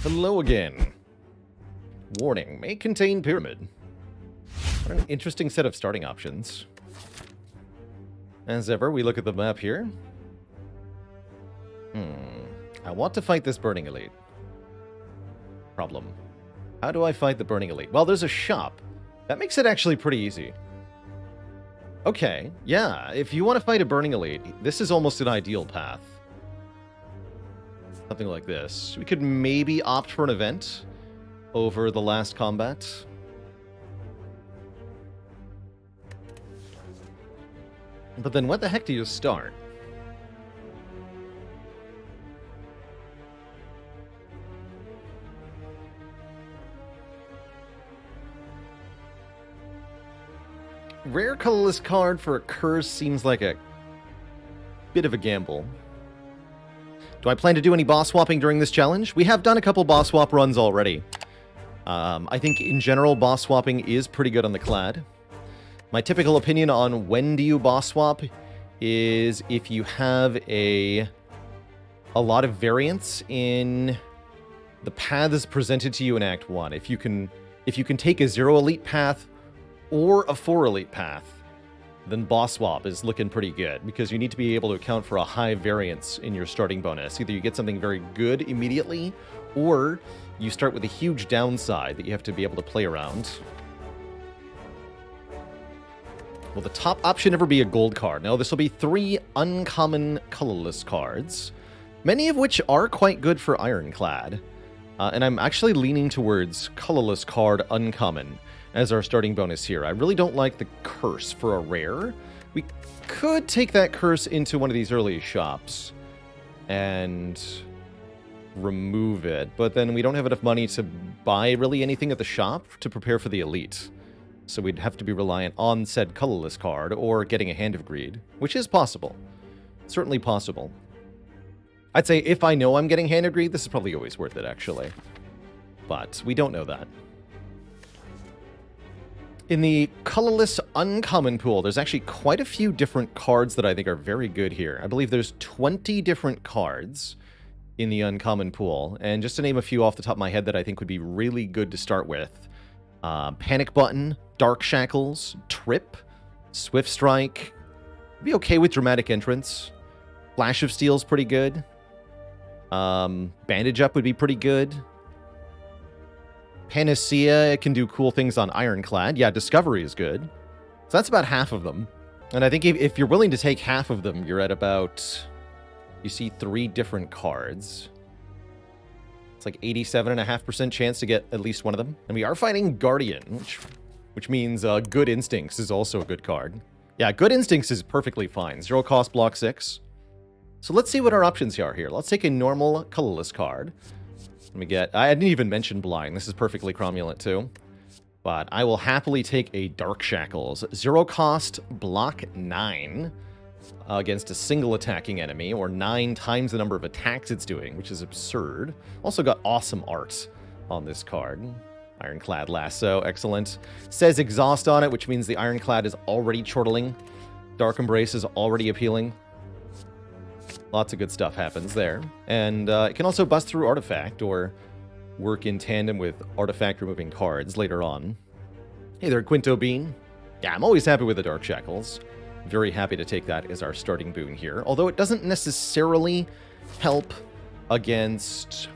Hello again. Warning, may contain pyramid. What an interesting set of starting options. As ever, we look at the map here. I want to fight this Burning Elite. Problem. How do I fight the Burning Elite? Well, there's a shop. That makes it actually pretty easy. Okay, yeah, if you want to fight a Burning Elite, this is almost an ideal path. Something like this. We could maybe opt for an event over the last combat. But then what the heck do you start? Rare colorless card for a curse seems like a bit of a gamble. Do I plan to do any boss swapping during this challenge? We have done a couple boss swap runs already. I think in general boss swapping is pretty good on the Clad. My typical opinion on when do you boss swap is if you have a lot of variance in the paths presented to you in Act 1. If you can take a 0 elite path or a 4 elite path, then boss swap is looking pretty good, because you need to be able to account for a high variance in your starting bonus. Either you get something very good immediately, or you start with a huge downside that you have to be able to play around. Will the top option ever be a gold card? No, this will be 3 uncommon colorless cards, many of which are quite good for Ironclad. And I'm actually leaning towards colorless card uncommon as our starting bonus here. I really don't like the curse for a rare. We could take that curse into one of these early shops and remove it, but then we don't have enough money to buy really anything at the shop to prepare for the elite. So we'd have to be reliant on said colorless card or getting a Hand of Greed, which is possible. Certainly possible. I'd say if I know I'm getting Hand of Greed, this is probably always worth it, actually. But we don't know that. In the colorless uncommon pool, there's actually quite a few different cards that I think are very good here. I believe there's 20 different cards in the uncommon pool. And just to name a few off the top of my head that I think would be really good to start with. Panic Button, Dark Shackles, Trip, Swift Strike. Be okay with Dramatic Entrance. Flash of Steel's pretty good. Bandage Up would be pretty good. Panacea can do cool things on Ironclad. Yeah, Discovery is good. So that's about half of them. And I think if you're willing to take half of them, you're at about... You see 3 different cards. It's like 87.5% chance to get at least one of them. And we are fighting Guardian, which means Good Instincts is also a good card. Yeah, Good Instincts is perfectly fine. 0 cost, block 6. So let's see what our options are here. Let's take a normal colorless card. Let me get... I didn't even mention Blind. This is perfectly cromulent too. But I will happily take a Dark Shackles. 0 cost, block 9 against a single attacking enemy, or 9 times the number of attacks it's doing, which is absurd. Also got awesome art on this card. Ironclad Lasso, excellent. Says Exhaust on it, which means the Ironclad is already chortling. Dark Embrace is already appealing. Lots of good stuff happens there. And it can also bust through Artifact, or work in tandem with Artifact removing cards later on. Hey there, Quinto Bean. Yeah, I'm always happy with the Dark Shackles. Very happy to take that as our starting boon here. Although it doesn't necessarily help against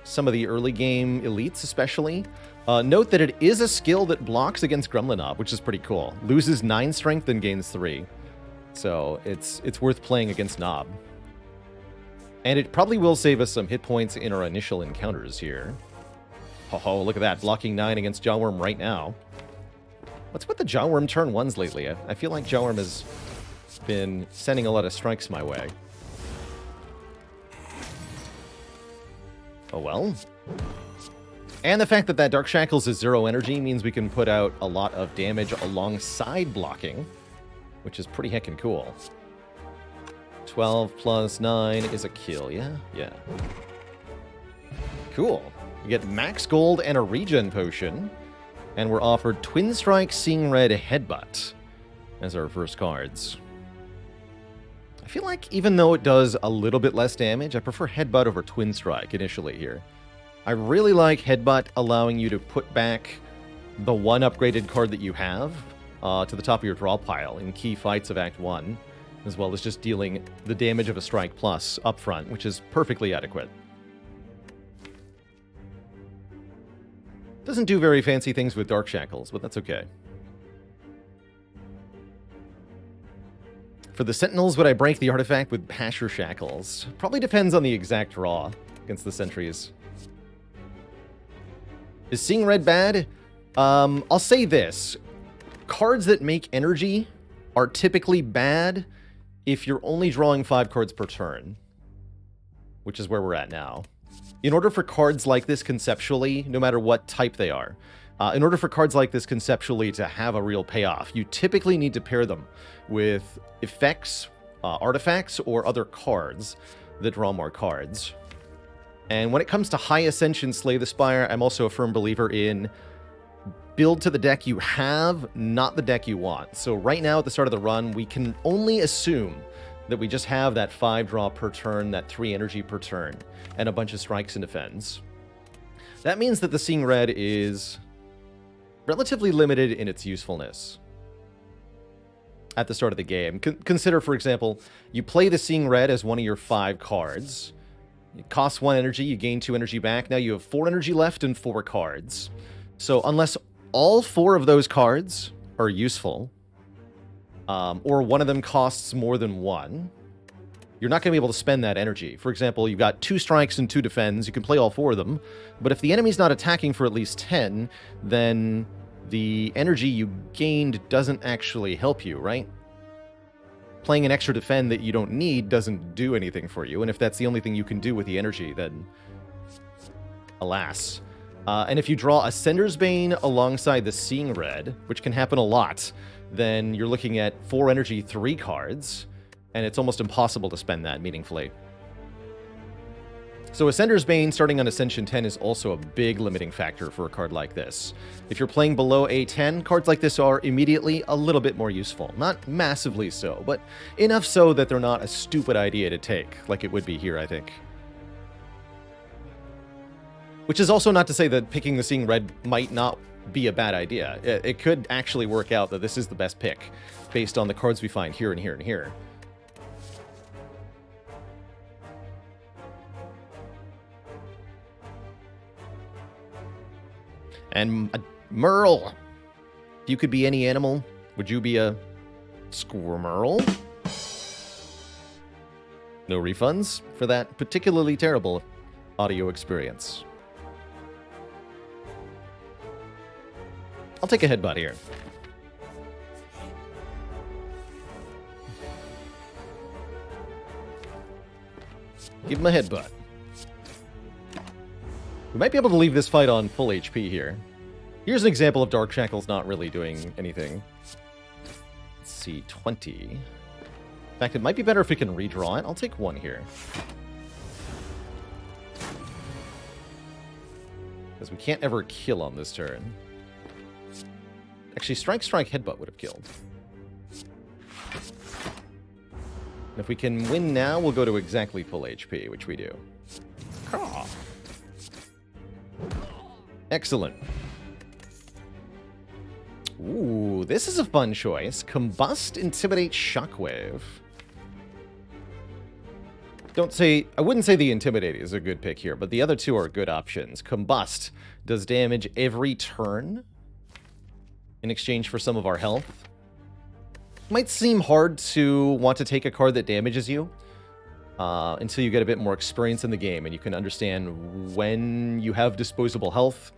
some of the early game elites, especially. Note that it is a skill that blocks against Gremlinob, which is pretty cool. Loses 9 strength and gains 3. So it's worth playing against Nob. And it probably will save us some hit points in our initial encounters here. Oh, look at that. Blocking 9 against Jawworm right now. What's with the Jawworm turn 1s lately? I feel like Jawworm has been sending a lot of strikes my way. Oh well. And the fact that that Dark Shackles is 0 energy means we can put out a lot of damage alongside blocking, which is pretty heckin' cool. 12 plus 9 is a kill, yeah? Yeah. Cool. We get max gold and a regen potion. And we're offered Twin Strike, Seeing Red, Headbutt as our first cards. I feel like even though it does a little bit less damage, I prefer Headbutt over Twin Strike initially here. I really like Headbutt allowing you to put back the one upgraded card that you have to the top of your draw pile in key fights of Act 1, as well as just dealing the damage of a Strike Plus up front, which is perfectly adequate. Doesn't do very fancy things with Dark Shackles, but that's okay. For the Sentinels, would I break the artifact with Pasher Shackles? Probably depends on the exact draw against the sentries. Is Seeing Red bad? I'll say this. Cards that make energy are typically bad if you're only drawing 5 cards per turn, which is where we're at now. In order for cards like this conceptually, no matter what type they are, in order for cards like this conceptually to have a real payoff, you typically need to pair them with effects, artifacts, or other cards that draw more cards. And when it comes to High Ascension Slay the Spire, I'm also a firm believer in build to the deck you have, not the deck you want. So right now at the start of the run, we can only assume that we just have that 5 draw per turn, that 3 energy per turn, and a bunch of strikes and defends. That means that the Seeing Red is relatively limited in its usefulness at the start of the game. Consider, for example, you play the Seeing Red as one of your 5 cards. It costs 1 energy, you gain 2 energy back. Now you have 4 energy left and 4 cards. So unless all 4 of those cards are useful, or one of them costs more than 1, you're not going to be able to spend that energy. For example, you've got 2 strikes and 2 defends. You can play all 4 of them. But if the enemy's not attacking for at least 10, then the energy you gained doesn't actually help you, right? Playing an extra defend that you don't need doesn't do anything for you. And if that's the only thing you can do with the energy, then alas. And if you draw Ascender's Bane alongside the Seeing Red, which can happen a lot, then you're looking at 4 energy, 3 cards, and it's almost impossible to spend that meaningfully. So Ascender's Bane starting on Ascension 10 is also a big limiting factor for a card like this. If you're playing below A10, cards like this are immediately a little bit more useful. Not massively so, but enough so that they're not a stupid idea to take, like it would be here, I think. Which is also not to say that picking the Seeing Red might not be a bad idea. It could actually work out that this is the best pick, based on the cards we find here and here and here. And Merle, if you could be any animal, would you be a squirrel? No refunds for that particularly terrible audio experience. I'll take a headbutt here. Give him a headbutt. We might be able to leave this fight on full HP here. Here's an example of Dark Shackles not really doing anything. Let's see, 20. In fact, it might be better if we can redraw it. I'll take 1 here. Because we can't ever kill on this turn. Actually, Strike, Headbutt would have killed. And if we can win now, we'll go to exactly full HP, which we do. Excellent. Ooh, this is a fun choice. Combust, Intimidate, Shockwave. I wouldn't say the Intimidate is a good pick here, but the other 2 are good options. Combust does damage every turn in exchange for some of our health. Might seem hard to want to take a card that damages you until you get a bit more experience in the game and you can understand when you have disposable health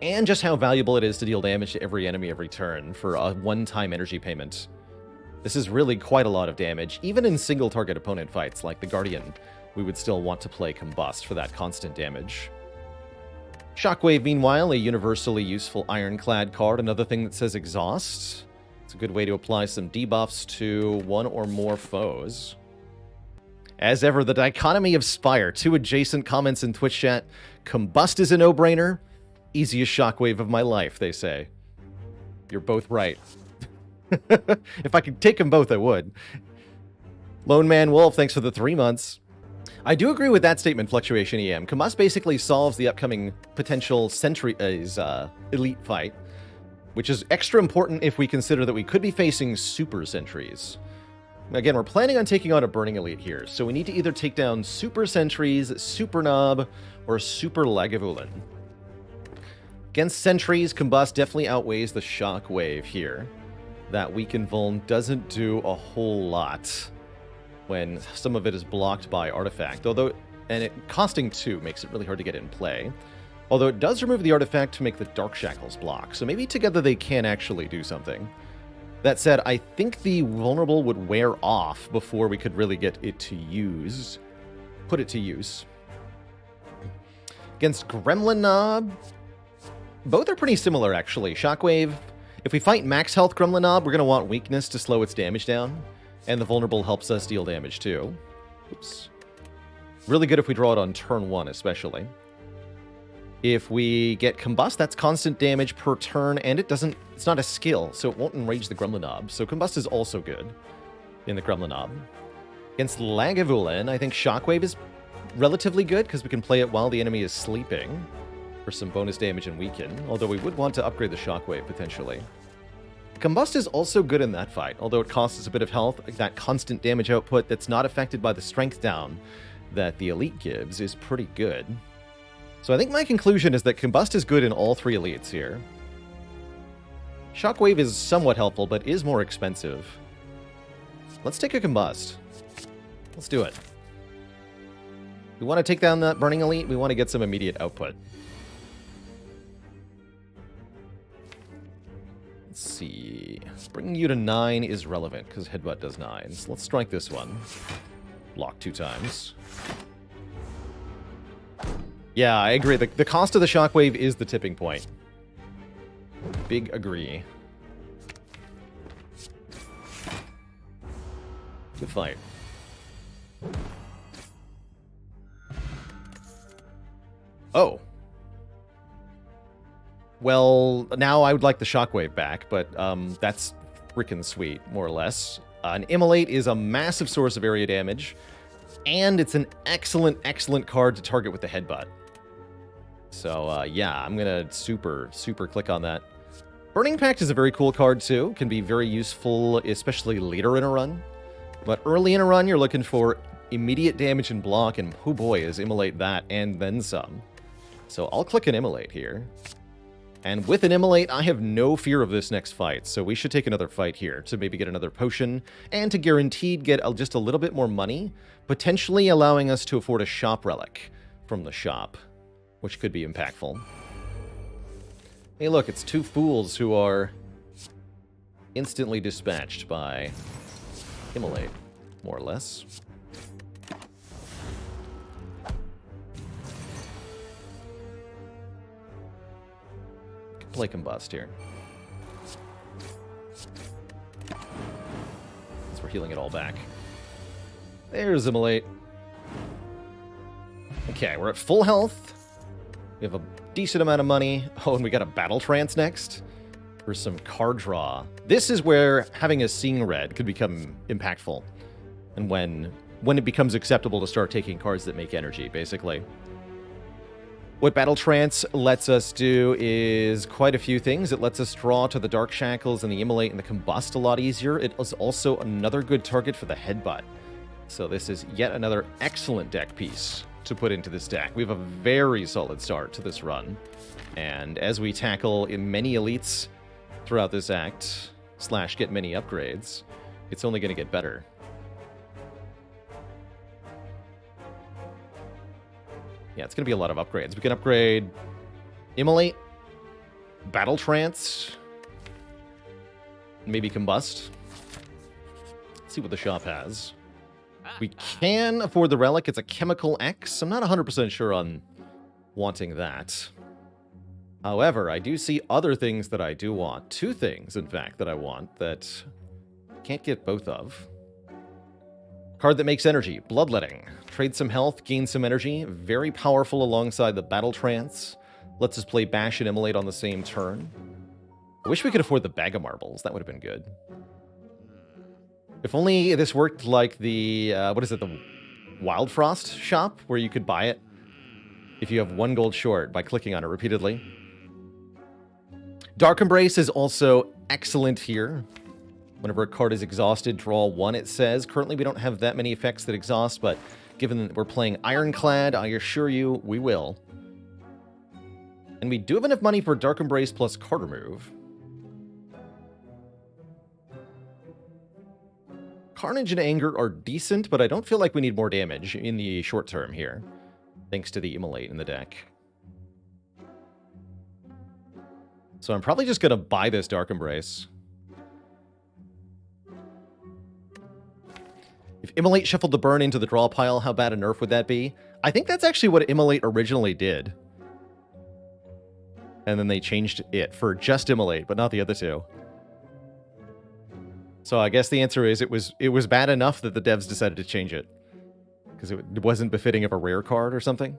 and just how valuable it is to deal damage to every enemy every turn for a one-time energy payment. This is really quite a lot of damage. Even in single-target opponent fights like the Guardian, we would still want to play Combust for that constant damage. Shockwave, meanwhile, a universally useful Ironclad card, another thing that says Exhaust. It's a good way to apply some debuffs to one or more foes. As ever, the dichotomy of Spire. 2 adjacent comments in Twitch chat. Combust is a no-brainer. Easiest Shockwave of my life, they say. You're both right. If I could take them both, I would. Lone Man Wolf, thanks for the 3 months. I do agree with that statement, Fluctuation EM. Combust basically solves the upcoming potential Sentry's elite fight, which is extra important if we consider that we could be facing super sentries. Again, we're planning on taking on a Burning Elite here, so we need to either take down super sentries, super Nob, or super Lagavulin. Against sentries, Combust definitely outweighs the Shockwave here. That Weaken Vuln doesn't do a whole lot when some of it is blocked by Artifact, although, and it costing 2 makes it really hard to get in play. Although it does remove the Artifact to make the Dark Shackles block, so maybe together they can actually do something. That said, I think the Vulnerable would wear off before we could really get it to use. Put it to use. Against Gremlin Nob, both are pretty similar, actually. Shockwave, if we fight max health Gremlin Nob, we're going to want Weakness to slow its damage down. And the Vulnerable helps us deal damage, too. Oops. Really good if we draw it on turn 1, especially. If we get Combust, that's constant damage per turn, and it's not a skill, so it won't enrage the Gremlin Nob. So Combust is also good in the Gremlin Nob. Against Lagavulin, I think Shockwave is relatively good, because we can play it while the enemy is sleeping for some bonus damage and weaken, although we would want to upgrade the Shockwave, potentially. Combust is also good in that fight, although it costs us a bit of health. That constant damage output that's not affected by the strength down that the Elite gives is pretty good. So I think my conclusion is that Combust is good in all 3 elites here. Shockwave is somewhat helpful, but is more expensive. Let's take a Combust. Let's do it. We want to take down that Burning Elite. We want to get some immediate output. Let's see. Bringing you to 9 is relevant, because Headbutt does 9. So let's strike this one. Block 2 times. Yeah, I agree. The cost of the Shockwave is the tipping point. Big agree. Good fight. Oh. Well, now I would like the Shockwave back, but that's freaking sweet, more or less. An Immolate is a massive source of area damage, and it's an excellent, excellent card to target with the Headbutt. So, yeah, I'm going to super click on that. Burning Pact is a very cool card, too. Can be very useful, especially later in a run. But early in a run, you're looking for immediate damage and block, and oh boy, is Immolate that, and then some. So I'll click an Immolate here. And with an Immolate, I have no fear of this next fight, so we should take another fight here to maybe get another potion, and to guaranteed get just a little bit more money, potentially allowing us to afford a shop relic from the shop, which could be impactful. Hey look, it's 2 fools who are instantly dispatched by Immolate, more or less. Play Combust here. Since we're healing it all back. There's Immolate. Okay, we're at full health. We have a decent amount of money. Oh, and we got a Battle Trance next for some card draw. This is where having a Seeing Red could become impactful. And when it becomes acceptable to start taking cards that make energy, basically. What Battle Trance lets us do is quite a few things. It lets us draw to the Dark Shackles and the Immolate and the Combust a lot easier. It is also another good target for the Headbutt. So this is yet another excellent deck piece to put into this deck. We have a very solid start to this run. And as we tackle in many elites throughout this act, / get many upgrades, it's only going to get better. Yeah, it's going to be a lot of upgrades. We can upgrade Immolate, Battle Trance, maybe Combust. Let's see what the shop has. We can afford the Relic. It's a Chemical X. I'm not 100% sure on wanting that. However, I do see other things that I do want. 2 things, in fact, that I want that I can't get both of. Card that makes energy, Bloodletting. Trade some health, gain some energy. Very powerful alongside the Battle Trance. Lets us play Bash and Immolate on the same turn. I wish we could afford the Bag of Marbles. That would have been good. If only this worked like the, what is it, the Wild Frost shop where you could buy it if you have 1 gold short by clicking on it repeatedly. Dark Embrace is also excellent here. Whenever a card is exhausted, draw 1, it says. Currently, we don't have that many effects that exhaust, but given that we're playing Ironclad, I assure you, we will. And we do have enough money for Dark Embrace plus card remove. Carnage and Anger are decent, but I don't feel like we need more damage in the short term here, thanks to the Immolate in the deck. So I'm probably just going to buy this Dark Embrace. If Immolate shuffled the burn into the draw pile, how bad a nerf would that be? I think that's actually what Immolate originally did. And then they changed it for just Immolate, but not the other two. So I guess the answer is it was bad enough that the devs decided to change it. Because it wasn't befitting of a rare card or something.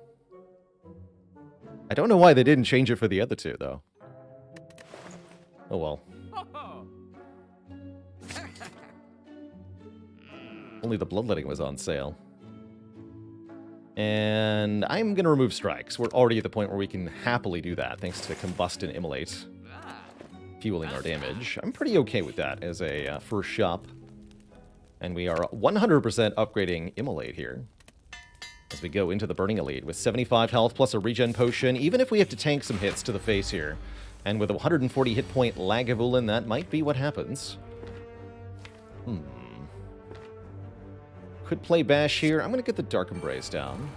I don't know why they didn't change it for the other two, though. Oh well. Only the Bloodletting was on sale. And I'm going to remove strikes. We're already at the point where we can happily do that, thanks to Combust and Immolate fueling our damage. I'm pretty okay with that as a first shop. And we are 100% upgrading Immolate here as we go into the Burning Elite with 75 health plus a regen potion, even if we have to tank some hits to the face here. And with a 140 hit point Lagavulin, that might be what happens. Could play Bash here. I'm going to get the Dark Embrace down.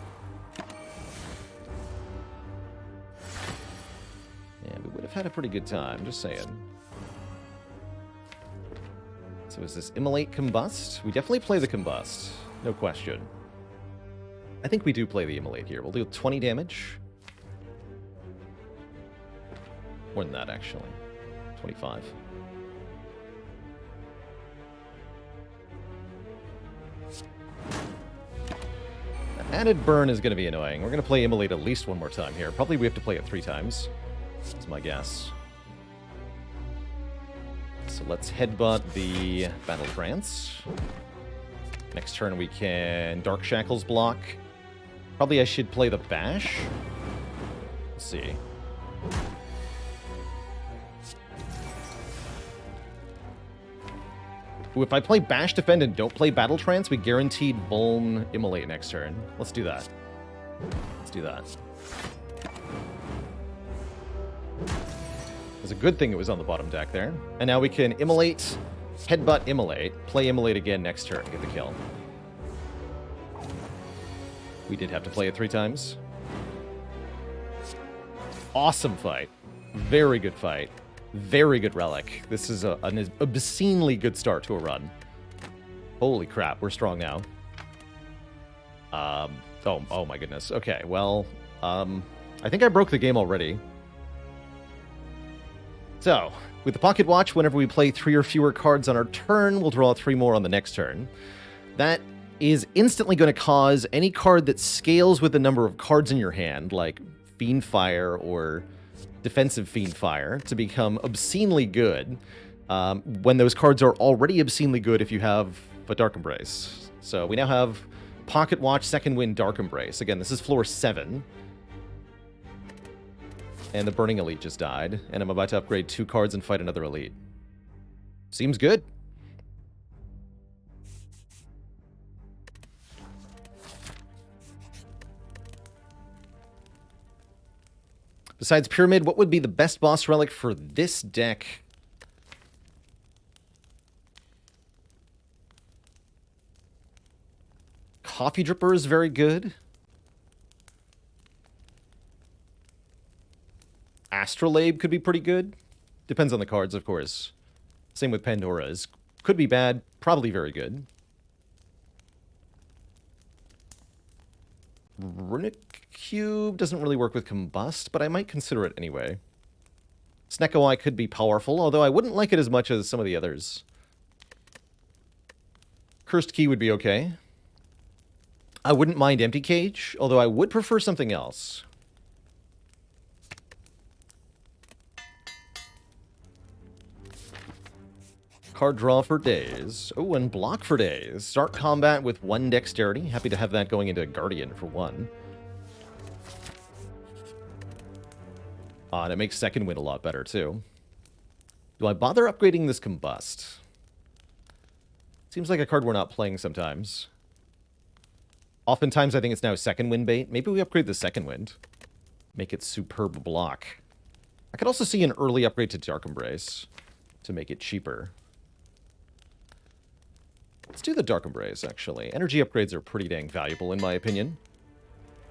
Yeah, we would have had a pretty good time, just saying. So is this Immolate Combust? We definitely play the Combust. No question. I think we do play the Immolate here. We'll do 20 damage. More than that, actually. 25. Added burn is going to be annoying. We're going to play Immolate at least one more time here. Probably we have to play it 3 times. That's my guess. So let's headbutt the Battle Trance. Next turn we can Dark Shackles block. Probably I should play the Bash. Let's see. Ooh, if I play Bash Defend and don't play Battle Trance, we guaranteed Buln Immolate next turn. Let's do that. Let's do that. It's a good thing it was on the bottom deck there. And now we can Immolate, Headbutt Immolate, play Immolate again next turn, get the kill. We did have to play it 3 times. Awesome fight. Very good fight. Very good relic. This is an obscenely good start to a run. Holy crap, we're strong now. Oh my goodness. Okay, well, I think I broke the game already. So, with the Pocket Watch, whenever we play 3 or fewer cards on our turn, we'll draw 3 more on the next turn. That is instantly going to cause any card that scales with the number of cards in your hand, like Fiendfire or Defensive Fiendfire, to become obscenely good when those cards are already obscenely good if you have a Dark Embrace. So we now have Pocket Watch, Second Wind, Dark Embrace. Again, this is floor 7. And the Burning Elite just died, and I'm about to upgrade 2 cards and fight another Elite. Seems good. Besides Pyramid, what would be the best boss relic for this deck? Coffee Dripper is very good. Astrolabe could be pretty good. Depends on the cards, of course. Same with Pandora's. Could be bad, probably very good. Runic Cube doesn't really work with Combust, but I might consider it anyway. Snecko Eye could be powerful, although I wouldn't like it as much as some of the others. Cursed Key would be okay. I wouldn't mind Empty Cage, although I would prefer something else. Card draw for days. Oh, and block for days. Start combat with 1 dexterity. Happy to have that going into Guardian for 1. And it makes second wind a lot better, too. Do I bother upgrading this Combust? Seems like a card we're not playing sometimes. Oftentimes, I think it's now second wind bait. Maybe we upgrade the second wind. Make it superb block. I could also see an early upgrade to Dark Embrace to make it cheaper. Let's do the Dark Embrace, actually. Energy upgrades are pretty dang valuable, in my opinion.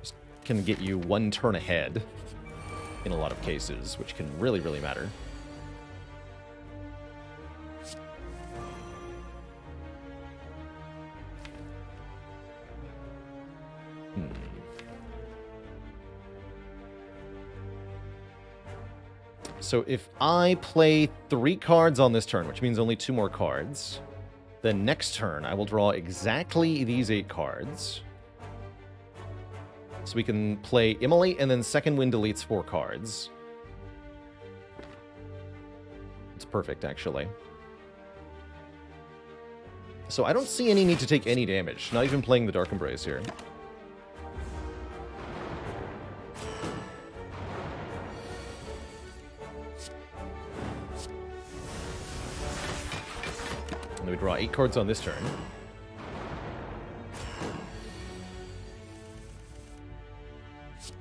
Just can get you 1 turn ahead in a lot of cases, which can really, really matter. So if I play 3 cards on this turn, which means only 2 more cards, then next turn I will draw exactly these 8 cards. So we can play Immolate, and then second wind deletes 4 cards. It's perfect, actually. So I don't see any need to take any damage, not even playing the Dark Embrace here. And then we draw 8 cards on this turn.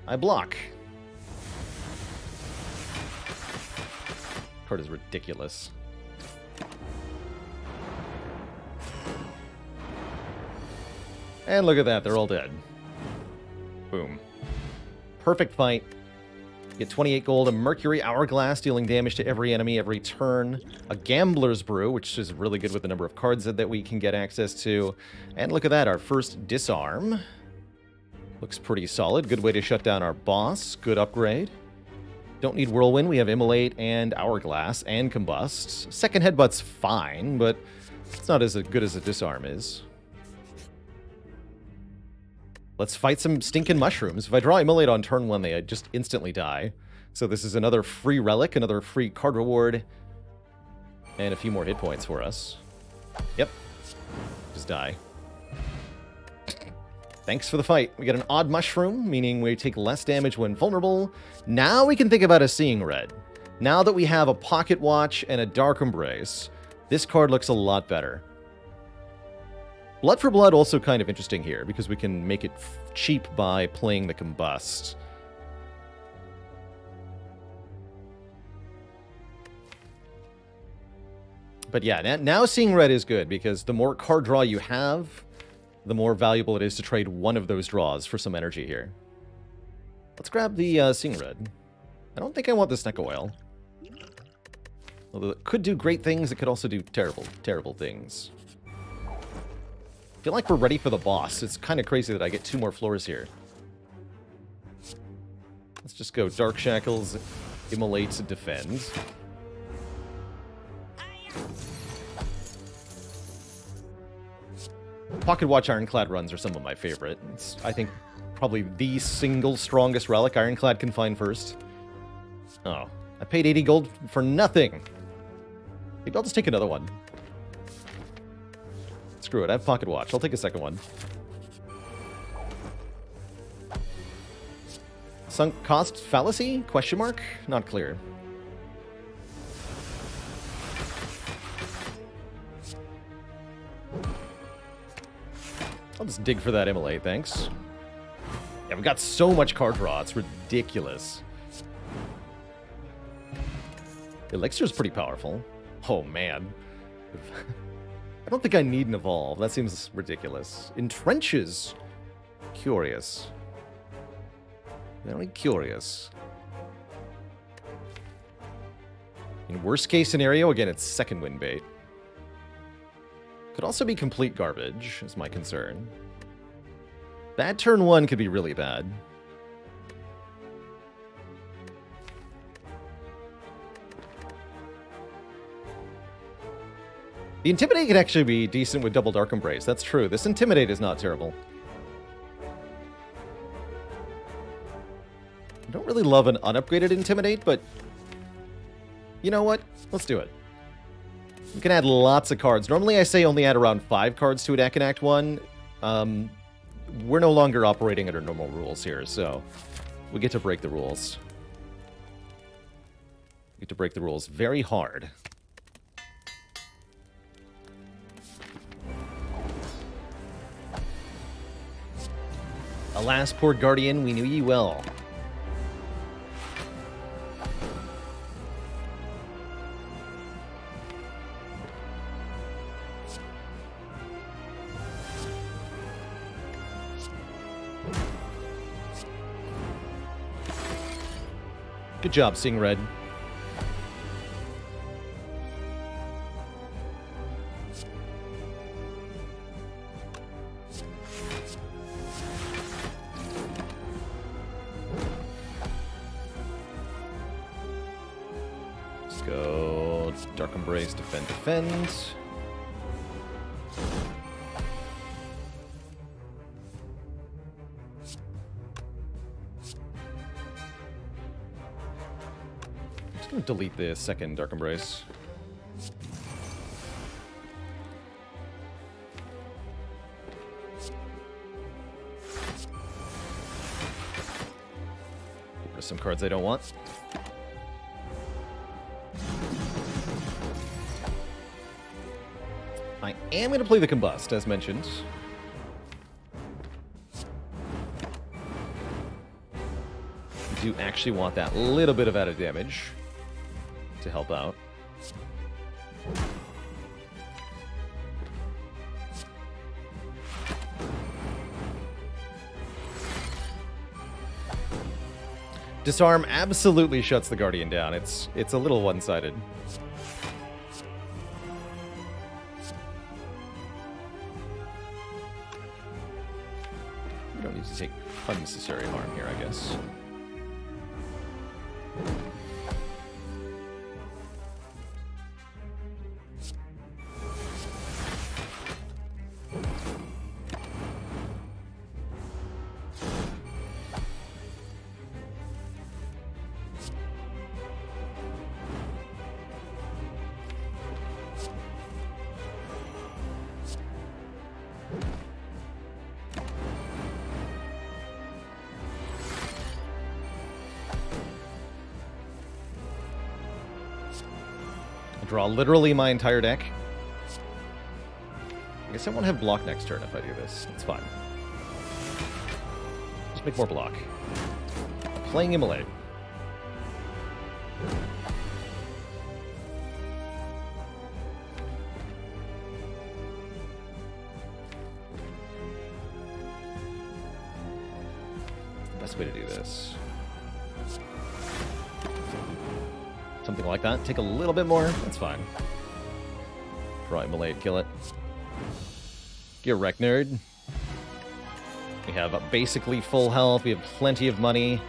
I block. Card is ridiculous. And look at that, they're all dead. Boom. Perfect fight. Get 28 gold, a Mercury Hourglass, dealing damage to every enemy every turn. A Gambler's Brew, which is really good with the number of cards that we can get access to. And look at that, our first Disarm. Looks pretty solid. Good way to shut down our boss. Good upgrade. Don't need Whirlwind. We have Immolate and Hourglass and Combust. Second Headbutt's fine, but it's not as good as a Disarm is. Let's fight some stinking mushrooms. If I draw Immolate on turn 1, they just instantly die. So this is another free relic, another free card reward, and a few more hit points for us. Yep. Just die. Thanks for the fight. We get an odd mushroom, meaning we take less damage when vulnerable. Now we can think about a Seeing Red. Now that we have a Pocket Watch and a Dark Embrace, this card looks a lot better. Blood for Blood also kind of interesting here, because we can make it cheap by playing the Combust. But yeah, now Seeing Red is good, because the more card draw you have, the more valuable it is to trade one of those draws for some energy here. Let's grab the Seeing Red. I don't think I want the Snecko Oil. Although it could do great things, it could also do terrible, terrible things. I feel like we're ready for the boss. It's kind of crazy that I get 2 more floors here. Let's just go Dark Shackles, Immolate, Defend. Pocket Watch Ironclad runs are some of my favorite. It's, I think, probably the single strongest relic Ironclad can find first. Oh, I paid 80 gold for nothing. Maybe I'll just take another one. Screw it, I have Pocket Watch. I'll take a second one. Sunk cost fallacy? Question mark? Not clear. I'll just dig for that Immolate, thanks. Yeah, we've got so much card draw, it's ridiculous. Elixir's pretty powerful. Oh, man. I don't think I need an Evolve. That seems ridiculous. Entrenches. Curious. Very curious. In worst case scenario, again, it's second wind bait. Could also be complete garbage, is my concern. Bad turn 1 could be really bad. The Intimidate could actually be decent with double Dark Embrace. That's true. This Intimidate is not terrible. I don't really love an unupgraded Intimidate, but you know what? Let's do it. You can add lots of cards. Normally I say only add around 5 cards to a deck in Act 1. We're no longer operating under normal rules here, so we get to break the rules. We get to break the rules very hard. Alas, poor Guardian, we knew ye well. Good job, seeing red. Let's go Dark Embrace, defend, defend. I'm going to delete the second Dark Embrace. Get rid of some cards I don't want. I am going to play the Combust, as mentioned. I do actually want that little bit of added damage to help out. Disarm absolutely shuts the Guardian down. It's a little one-sided. We don't need to take unnecessary harm here, I guess. Draw literally my entire deck. I guess I won't have block next turn if I do this. It's fine. Just make more block. Playing Immolate. Best way to do this. Something like that. Take a little bit more. That's fine. Draw Immolate, kill it. Get wrecked, nerd. We have basically full health. We have plenty of money.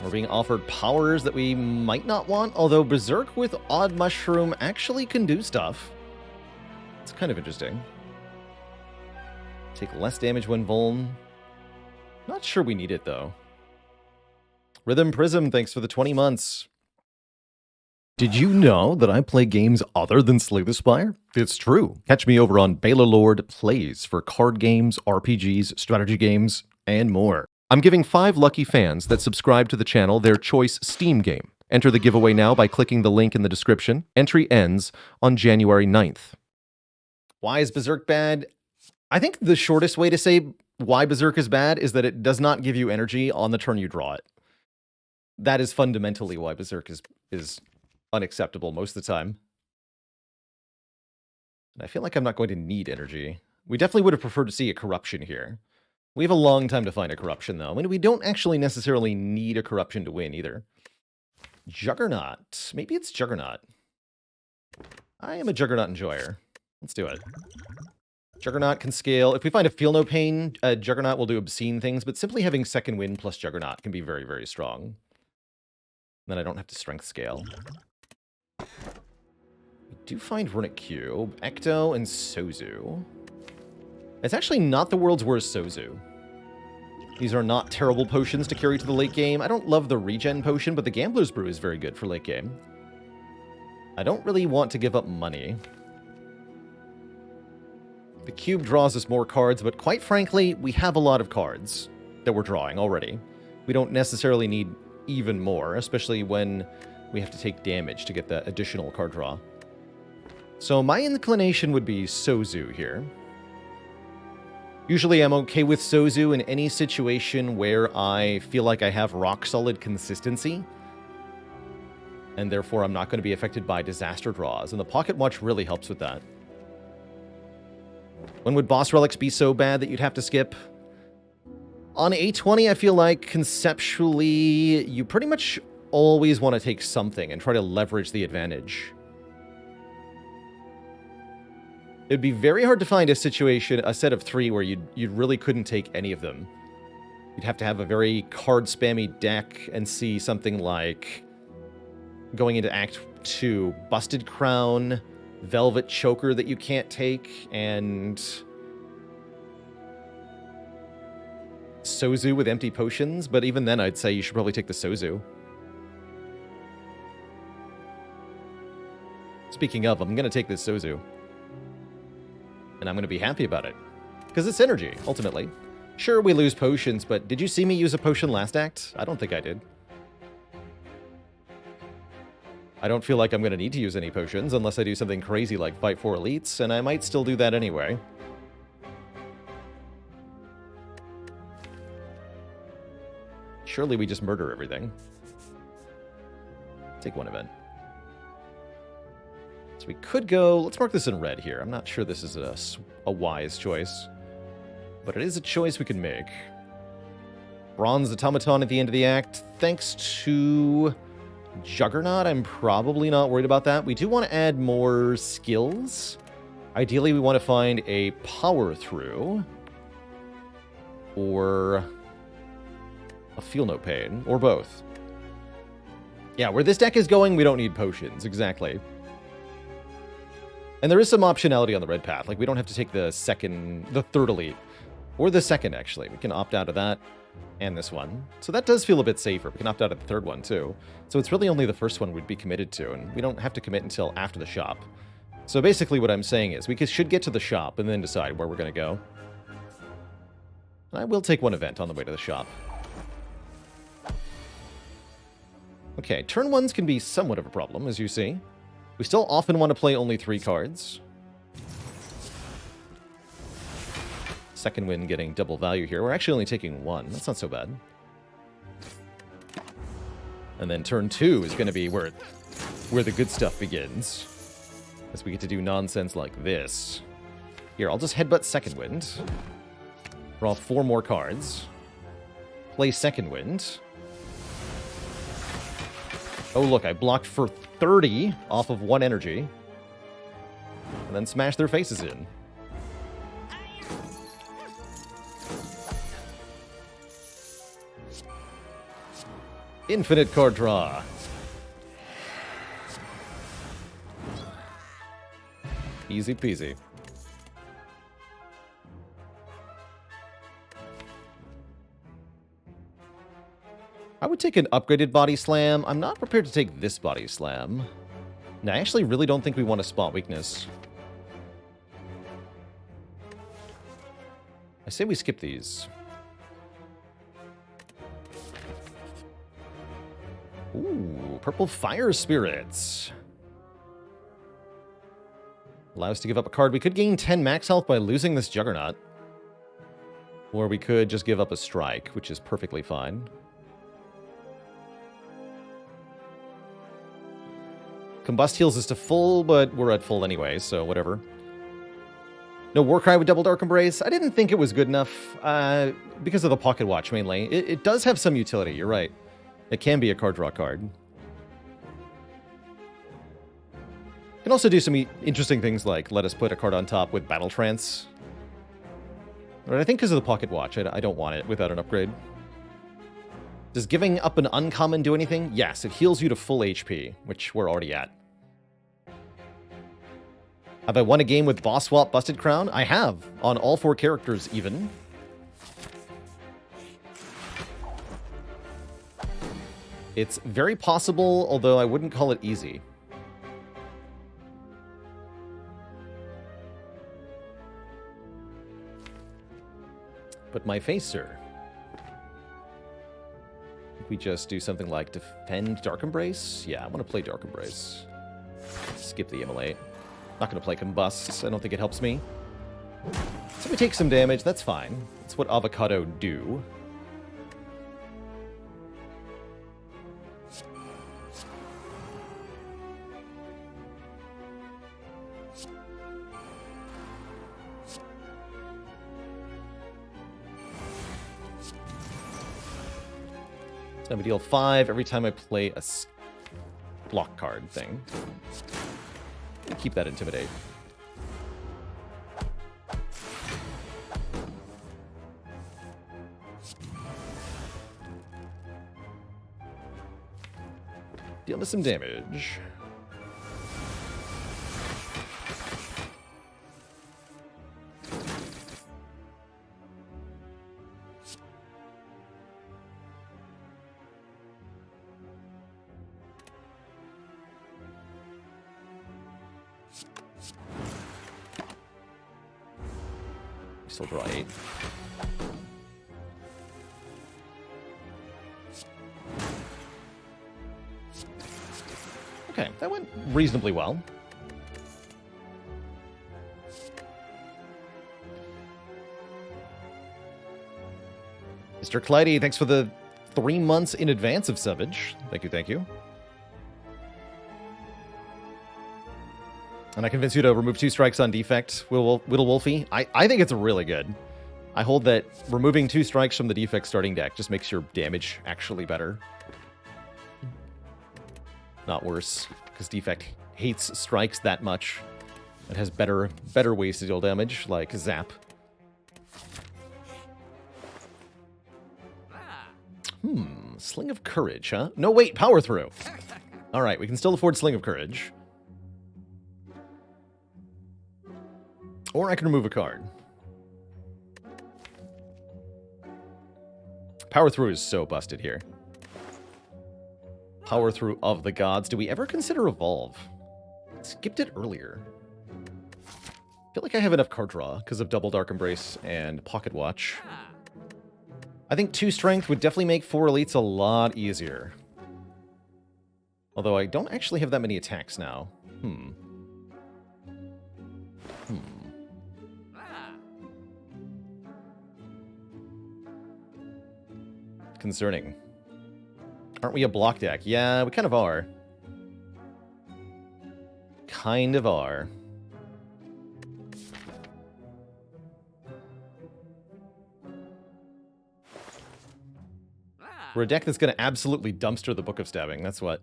We're being offered powers that we might not want, although Berserk with Odd Mushroom actually can do stuff. It's kind of interesting. Take less damage when vuln. Not sure we need it, though. Rhythm Prism, thanks for the 20 months. Did you know that I play games other than Slay the Spire? It's true. Catch me over on Baalorlord Plays for card games, RPGs, strategy games, and more. I'm giving 5 lucky fans that subscribe to the channel their choice Steam game. Enter the giveaway now by clicking the link in the description. Entry ends on January 9th. Why is Berserk bad? I think the shortest way to say why Berserk is bad is that it does not give you energy on the turn you draw it. That is fundamentally why Berserk is unacceptable most of the time. And I feel like I'm not going to need energy. We definitely would have preferred to see a corruption here. We have a long time to find a corruption, though. I mean, we don't actually necessarily need a corruption to win, either. Juggernaut. Maybe it's Juggernaut. I am a Juggernaut enjoyer. Let's do it. Juggernaut can scale. If we find a Feel No Pain, Juggernaut will do obscene things, but simply having second wind plus Juggernaut can be very, very strong. Then I don't have to strength scale. We do find Runic Cube, Ecto, and Sozu. It's actually not the world's worst Sozu. These are not terrible potions to carry to the late game. I don't love the regen potion, but the Gambler's Brew is very good for late game. I don't really want to give up money. The cube draws us more cards, but quite frankly, we have a lot of cards that we're drawing already. We don't necessarily need even more, especially when we have to take damage to get that additional card draw. So my inclination would be Sozu here. Usually I'm okay with Sozu in any situation where I feel like I have rock-solid consistency, and therefore I'm not going to be affected by disaster draws, and the Pocket Watch really helps with that. When would boss relics be so bad that you'd have to skip? On A20, I feel like conceptually, you pretty much always want to take something and try to leverage the advantage. It'd be very hard to find a situation, a set of 3, where you really couldn't take any of them. You'd have to have a very card-spammy deck and see something like, going into Act 2, Busted Crown, Velvet Choker that you can't take, and Sozu with empty potions, but even then I'd say you should probably take the Sozu. Speaking of, I'm going to take this Sozu. And I'm going to be happy about it. Because it's energy, ultimately. Sure, we lose potions, but did you see me use a potion last act? I don't think I did. I don't feel like I'm going to need to use any potions unless I do something crazy like fight 4 elites, and I might still do that anyway. Surely we just murder everything. Take 1 event. So we could go... Let's mark this in red here. I'm not sure this is a wise choice. But it is a choice we can make. Bronze Automaton at the end of the act. Thanks to Juggernaut, I'm probably not worried about that. We do want to add more skills. Ideally, we want to find a power through. Or a feel no pain. Or both. Yeah, where this deck is going, we don't need potions. Exactly. And there is some optionality on the red path. Like, we don't have to take the third elite. Or the second, actually. We can opt out of that and this one. So that does feel a bit safer. We can opt out of the third one, too. So it's really only the first one we'd be committed to, and we don't have to commit until after the shop. So basically what I'm saying is we should get to the shop and then decide where we're going to go. I will take 1 event on the way to the shop. Okay, turn 1s can be somewhat of a problem, as you see. We still often want to play only 3 cards. Second win getting double value here. We're actually only taking 1. That's not so bad. And then turn 2 is going to be where the good stuff begins. As we get to do nonsense like this. Here, I'll just headbutt Second Wind. Draw 4 more cards. Play Second Wind. Oh, look, I blocked for 30 off of 1 energy. And then smash their faces in. Infinite card draw. Easy peasy. I would take an upgraded body slam. I'm not prepared to take this body slam. No, I actually really don't think we want a spot weakness. I say we skip these. Ooh, purple fire spirits. Allow us to give up a card. We could gain 10 max health by losing this Juggernaut. Or we could just give up a strike, which is perfectly fine. Combust heals us to full, but we're at full anyway, so whatever. No Warcry with Double Dark Embrace. I didn't think it was good enough, because of the Pocket Watch, mainly. It does have some utility, you're right. It can be a card draw card. Can also do some interesting things like let us put a card on top with Battle Trance. But I think because of the Pocket Watch, I don't want it without an upgrade. Does giving up an uncommon do anything? Yes, it heals you to full HP, which we're already at. Have I won a game with Boss Swap Busted Crown? I have, on all 4 characters even. It's very possible, although I wouldn't call it easy. But my face, sir. We just do something like defend Dark Embrace? Yeah, I want to play Dark Embrace. Skip the Immolate. Not going to play Combust. I don't think it helps me. So we take some damage. That's fine. That's what Avocado do. So we deal 5 every time I play a block card thing. Keep that Intimidate. Deal me some damage. Still draw 8. Okay, that went reasonably well. Mr. Clyde, thanks for the 3 months in advance of subbage. Thank you, thank you. And I convince you to remove 2 strikes on defect, Whittle Wolfie. I think it's really good. I hold that removing 2 strikes from the defect starting deck just makes your damage actually better. Not worse, because defect hates strikes that much. It has better ways to deal damage, like zap. Sling of Courage, huh? No, wait, Power Through. All right, we can still afford Sling of Courage. Or I can remove a card. Power Through is so busted here. Power Through of the Gods. Do we ever consider Evolve? Skipped it earlier. I feel like I have enough card draw because of Double Dark Embrace and Pocket Watch. I think 2 Strength would definitely make 4 Elites a lot easier. Although I don't actually have that many attacks now. Concerning. Aren't we a block deck? Yeah, we kind of are. Kind of are. We're a deck that's going to absolutely dumpster the Book of Stabbing, that's what.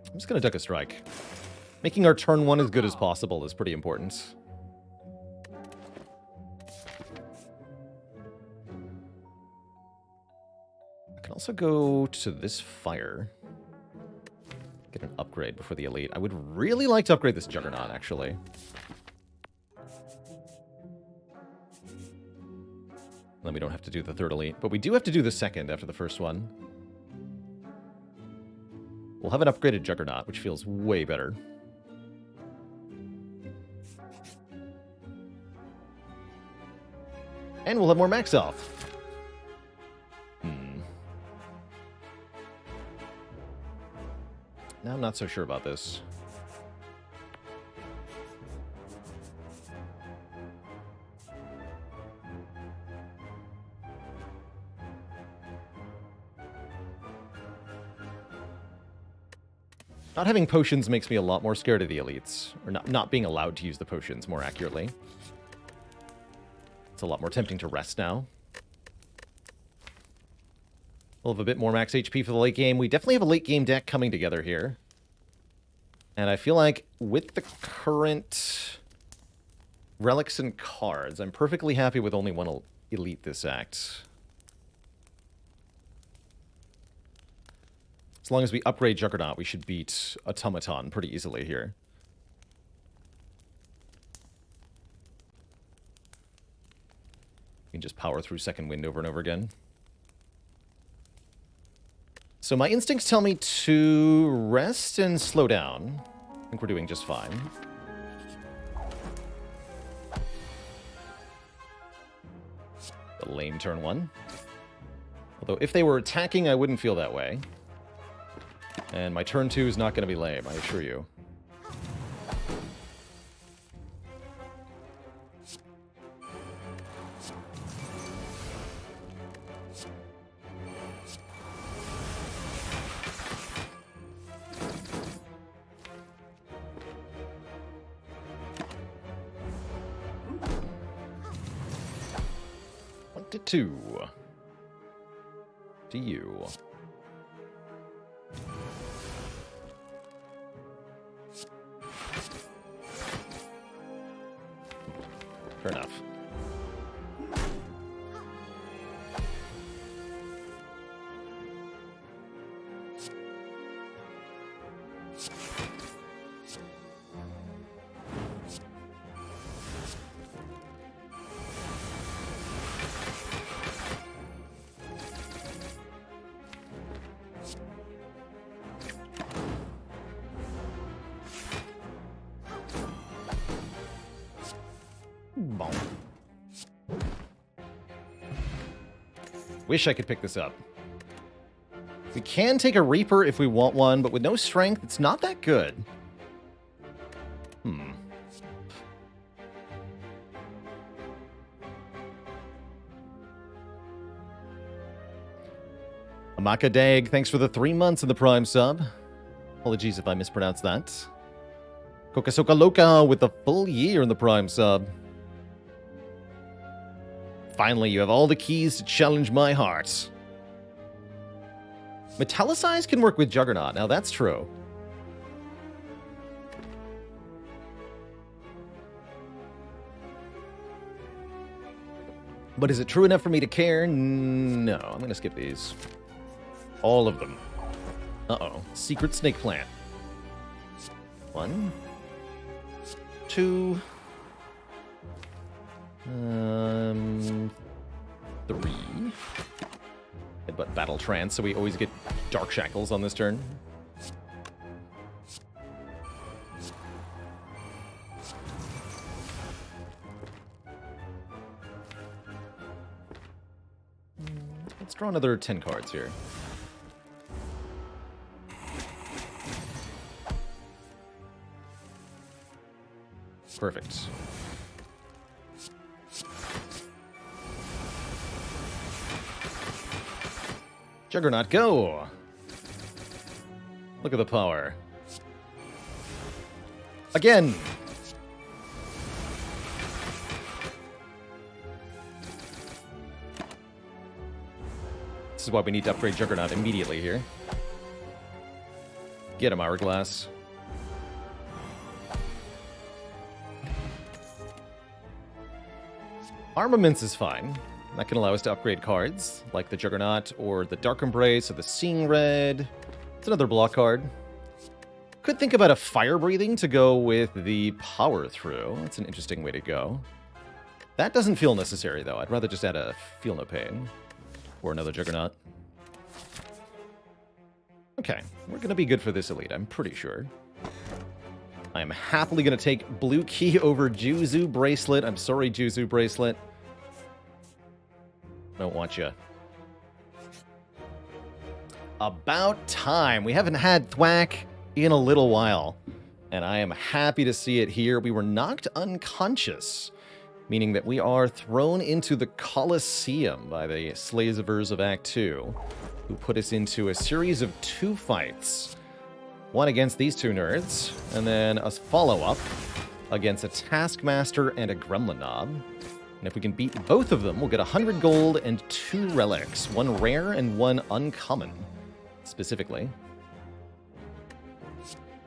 I'm just going to duck a strike. Making our turn 1 as good as possible is pretty important. I can also go to this fire. Get an upgrade before the Elite. I would really like to upgrade this Juggernaut, actually. Then we don't have to do the 3rd Elite. But we do have to do the 2nd after the first one. We'll have an upgraded Juggernaut, which feels way better. And we'll have more max health. Now I'm not so sure about this. Not having potions makes me a lot more scared of the Elites. Or not being allowed to use the potions, more accurately. It's a lot more tempting to rest now. We'll have a bit more max HP for the late game. We definitely have a late game deck coming together here. And I feel like with the current relics and cards, I'm perfectly happy with only 1 Elite this act. As long as we upgrade Juggernaut, we should beat Automaton pretty easily here. We can just power through Second Wind over and over again. So my instincts tell me to rest and slow down. I think we're doing just fine. The lame turn 1. Although if they were attacking, I wouldn't feel that way. And my turn 2 is not going to be lame, I assure you. To 2. To you. Fair enough. Wish I could pick this up. We can take a Reaper if we want one, but with no strength, it's not that good. Amaka Dag, thanks for the 3 months in the Prime sub. Apologies if I mispronounced that. Kokasoka Loka with the full year in the Prime sub. Finally, you have all the keys to challenge my heart. Metallicize can work with Juggernaut. Now, that's true. But is it true enough for me to care? No. I'm going to skip these. All of them. Uh-oh. Secret snake plant. 1. 2. 3. But Battle Trance, so we always get Dark Shackles on this turn. Let's draw another 10 cards here. Perfect. Juggernaut, go! Look at the power. Again! This is why we need to upgrade Juggernaut immediately here. Get him, Hourglass. Armaments is fine. That can allow us to upgrade cards, like the Juggernaut, or the Dark Embrace, or the Seeing Red. It's another block card. Could think about a Fire Breathing to go with the Power Through. That's an interesting way to go. That doesn't feel necessary, though. I'd rather just add a Feel No Pain. Or another Juggernaut. Okay, we're going to be good for this elite, I'm pretty sure. I am happily going to take Blue Key over Juzu Bracelet. I'm sorry, Juzu Bracelet. Don't want you. About time. We haven't had Thwack in a little while. And I am happy to see it here. We were knocked unconscious, meaning that we are thrown into the Colosseum by the Slayers of Act 2, who put us into a series of 2 fights. One against these 2 nerds, and then a follow-up against a Taskmaster and a Gremlin Knob. And if we can beat both of them, we'll get 100 gold and 2 relics. 1 rare and 1 uncommon, specifically.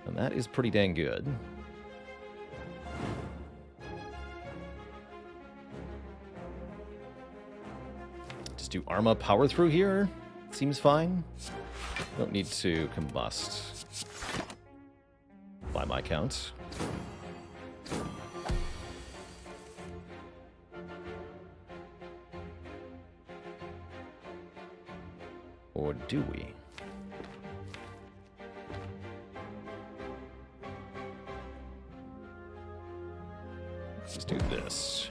And that is pretty dang good. Just do Arma Power Through here. Seems fine. Don't need to combust. By my count. Or do we? Let's do this.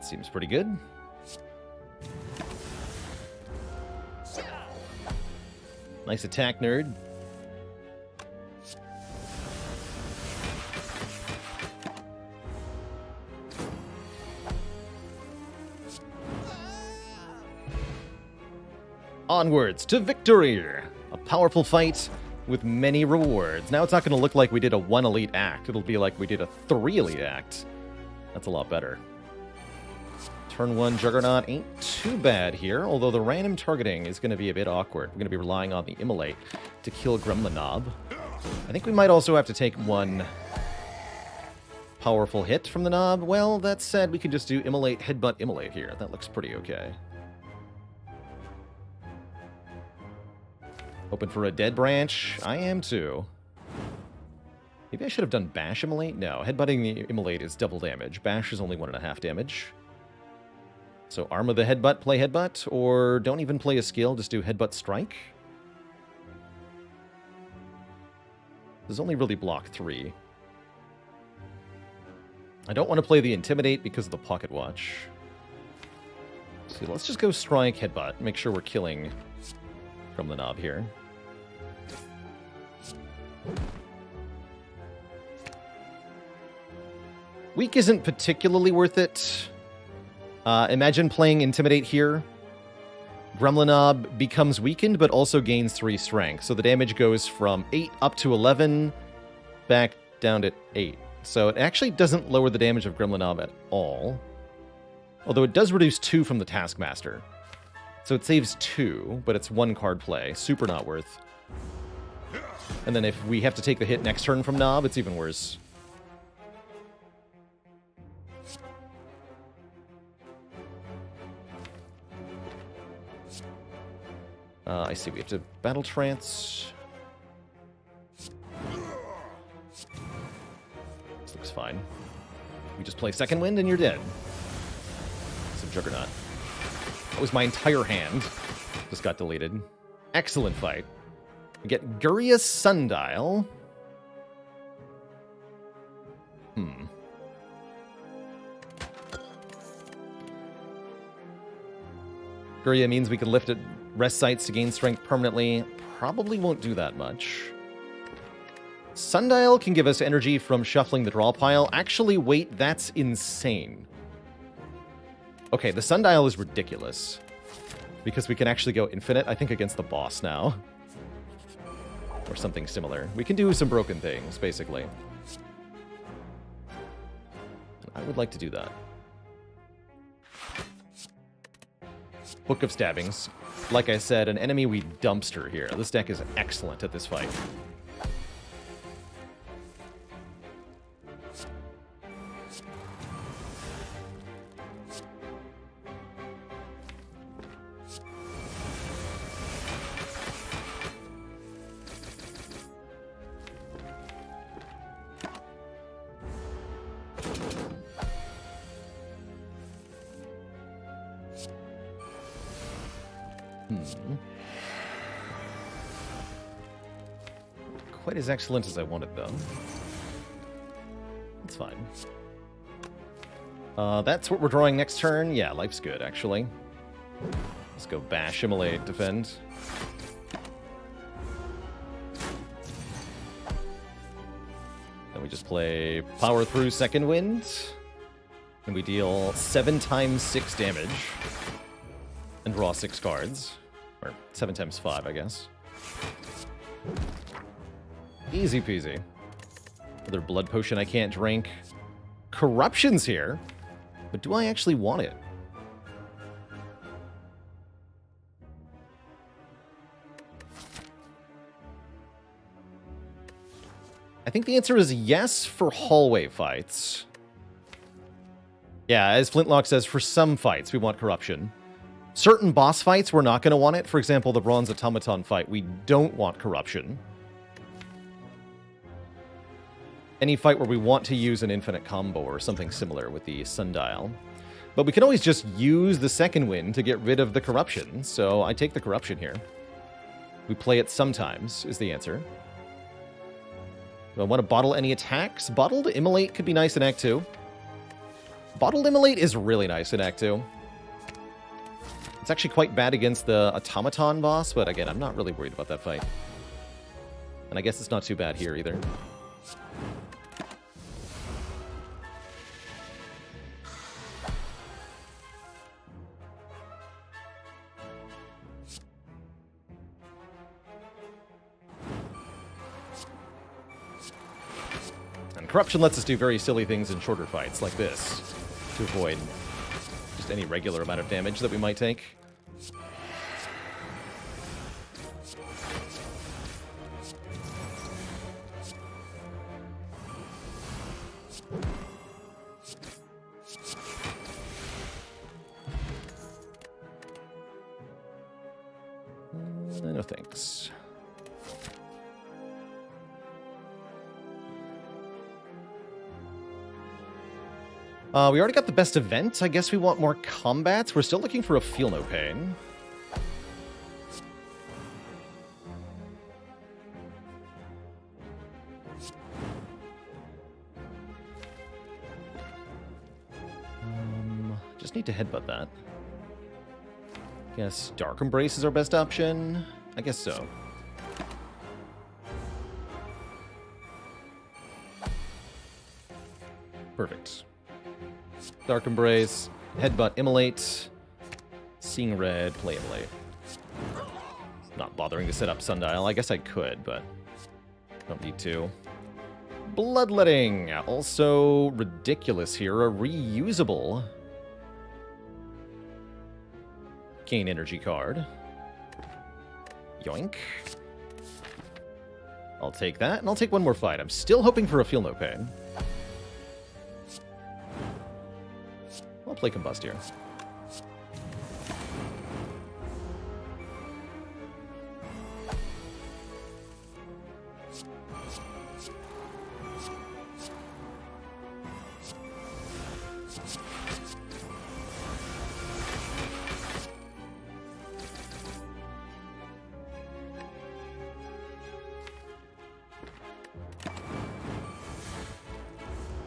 Seems pretty good. Nice attack, nerd. Onwards to victory! A powerful fight with many rewards. Now it's not going to look like we did a 1 elite act. It'll be like we did a 3 elite act. That's a lot better. Turn 1 Juggernaut ain't too bad here, although the random targeting is going to be a bit awkward. We're going to be relying on the Immolate to kill Gremlin Knob. I think we might also have to take 1 powerful hit from the Knob. Well, that said, we can just do Immolate, Headbutt, Immolate here. That looks pretty okay. Hoping for a dead branch. I am too. Maybe I should have done Bash Immolate? No, Headbutting the Immolate is double damage. Bash is only 1.5 damage. So Armor the Headbutt, play Headbutt, or don't even play a skill, just do Headbutt Strike. There's only really block 3. I don't want to play the Intimidate because of the Pocket Watch. So let's just go Strike, Headbutt, make sure we're killing from the Knob here. Weak isn't particularly worth it. Imagine playing Intimidate here. Gremlin Knob becomes weakened, but also gains 3 strength. So the damage goes from 8 up to 11, back down to 8. So it actually doesn't lower the damage of Gremlin Knob at all. Although it does reduce 2 from the Taskmaster. So it saves 2, but it's 1 card play. Super not worth. And then if we have to take the hit next turn from Knob, it's even worse. I see, we have to Battle Trance. This looks fine. We just play Second Wind and you're dead. It's a Juggernaut. That was my entire hand. Just got deleted. Excellent fight. We get Guria's Sundial. Guria means we can lift at rest sites to gain strength permanently. Probably won't do that much. Sundial can give us energy from shuffling the draw pile. Actually, wait, that's insane. Okay, the Sundial is ridiculous. Because we can actually go infinite, I think, against the boss now. Or something similar. We can do some broken things, basically. I would like to do that. Book of Stabbings. Like I said, an enemy we dumpster here. This deck is excellent at this fight. Quite as excellent as I wanted, though. It's fine. That's what we're drawing next turn. Yeah, life's good, actually. Let's go Bash, Immolate, Defend. Then we just play Power Through Second Wind. And we deal 7 times 6 damage. And draw 6 cards. Or 7 times 5, I guess. Easy peasy. Another blood potion I can't drink. Corruption's here. But do I actually want it? I think the answer is yes for hallway fights. Yeah, as Flintlock says, for some fights we want corruption. Certain boss fights we're not going to want it. For example, the Bronze Automaton fight, we don't want corruption. Any fight where we want to use an infinite combo or something similar with the Sundial. But we can always just use the Second Wind to get rid of the corruption, so I take the corruption here. We play it sometimes, is the answer. Do I want to bottle any attacks? Bottled Immolate could be nice in Act 2. Bottled Immolate is really nice in Act 2. It's actually quite bad against the Automaton boss, but again, I'm not really worried about that fight. And I guess it's not too bad here either. And Corruption lets us do very silly things in shorter fights like this to avoid just any regular amount of damage that we might take. No thanks. We already got the best event. I guess we want more combats. We're still looking for a Feel No Pain. Just need to headbutt that. Guess Dark Embrace is our best option. I guess so. Perfect. Dark Embrace, Headbutt, Immolate, Seeing Red, play Immolate. Not bothering to set up Sundial. I guess I could, but don't need to. Bloodletting, also ridiculous here. A reusable gain energy card. Yoink. I'll take that, and I'll take one more fight. I'm still hoping for a Feel No Pain. I'll play Combust here.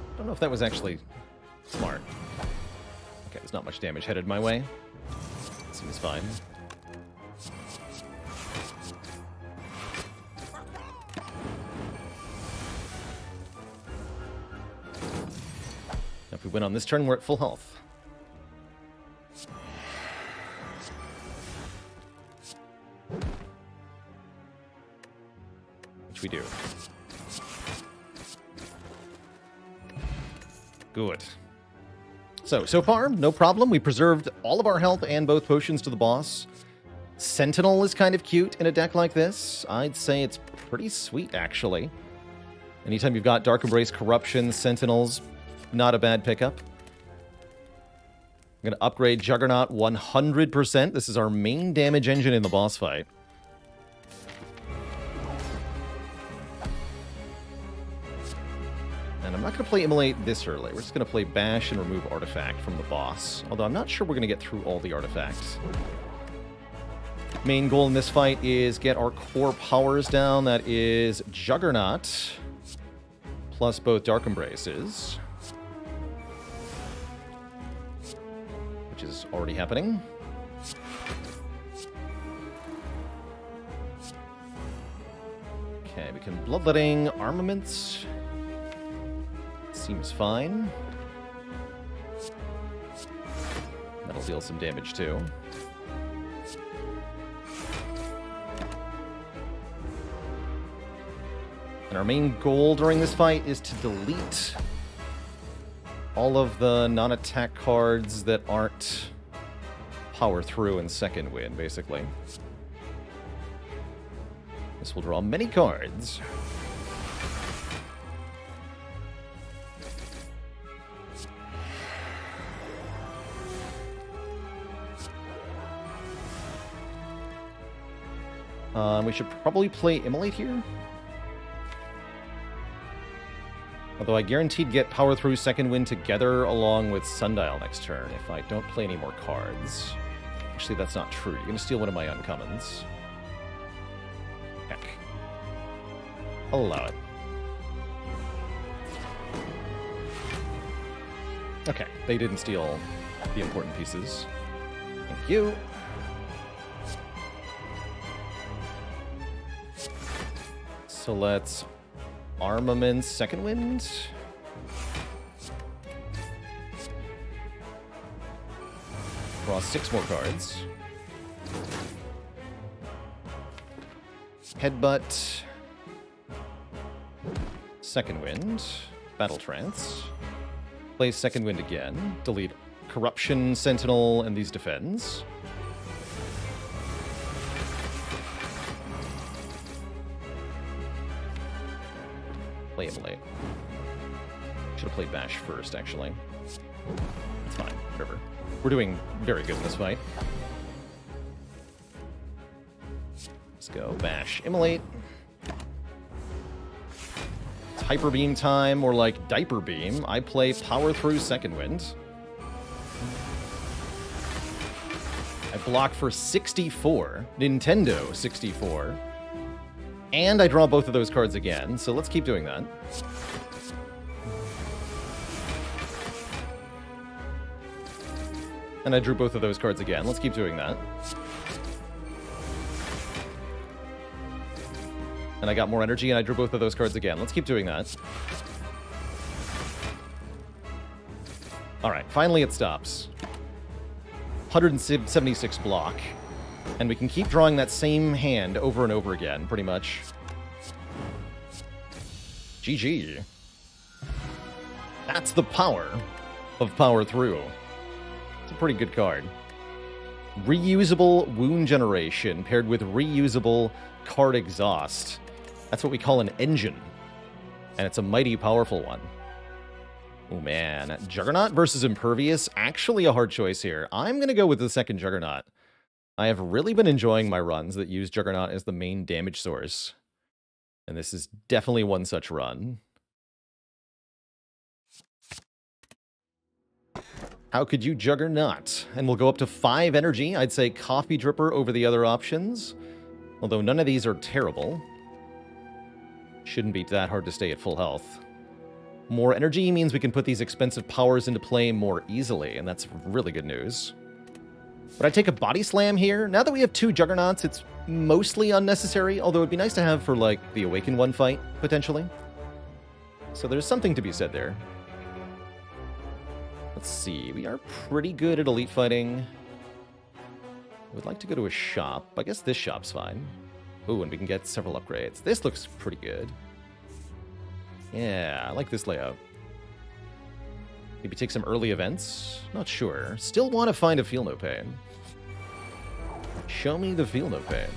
I don't know if that was actually smart. Okay, there's not much damage headed my way. Seems fine. If we win on this turn, we're at full health. Which we do. Good. So far, no problem. We preserved all of our health and both potions to the boss. Sentinel is kind of cute in a deck like this. I'd say it's pretty sweet, actually. Anytime you've got Dark Embrace, Corruption, Sentinels, not a bad pickup. I'm going to upgrade Juggernaut 100%. This is our main damage engine in the boss fight. And I'm not going to play Immolate this early. We're just going to play Bash and remove Artifact from the boss. Although I'm not sure we're going to get through all the artifacts. Main goal in this fight is get our core powers down. That is Juggernaut, plus both Dark Embraces. Which is already happening. Okay, we can Bloodletting Armaments. Seems fine. That'll deal some damage too. And our main goal during this fight is to delete all of the non-attack cards that aren't power through in second wind, basically. This will draw many cards. We should probably play Immolate here. Although I guaranteed get Power Through Second Wind together along with Sundial next turn if I don't play any more cards. Actually, that's not true. You're going to steal one of my uncommons. Heck. I'll allow it. Okay, they didn't steal the important pieces. Thank you. So let's armament second wind. Draw 6 more cards. Headbutt. Second wind. Battle trance. Play second wind again. Delete corruption, sentinel, and these defends. Play Immolate. Should have played Bash first, actually. It's fine. Whatever. We're doing very good in this fight. Let's go Bash Immolate. It's Hyper Beam time, or like Diaper Beam. I play Power Through Second Wind. I block for 64. Nintendo 64. And I draw both of those cards again, so let's keep doing that. And I drew both of those cards again. Let's keep doing that. And I got more energy, and I drew both of those cards again. Let's keep doing that. Alright, finally it stops. 176 block. And we can keep drawing that same hand over and over again, pretty much. GG. That's the power of Power Through. It's a pretty good card. Reusable Wound Generation paired with reusable Card Exhaust. That's what we call an engine. And it's a mighty powerful one. Oh man, Juggernaut versus Impervious, actually a hard choice here. I'm going to go with the second Juggernaut. I have really been enjoying my runs that use Juggernaut as the main damage source. And this is definitely one such run. How could you Juggernaut? And we'll go up to 5 energy. I'd say Coffee Dripper over the other options. Although none of these are terrible. Shouldn't be that hard to stay at full health. More energy means we can put these expensive powers into play more easily, and that's really good news. Would I take a Body Slam here? Now that we have 2 Juggernauts, it's mostly unnecessary, although it'd be nice to have for, like, the Awaken one fight, potentially. So there's something to be said there. Let's see, we are pretty good at elite fighting. Would like to go to a shop. I guess this shop's fine. Ooh, and we can get several upgrades. This looks pretty good. Yeah, I like this layout. Maybe take some early events? Not sure. Still want to find a Feel No Pain. Show me the Feel No Pain.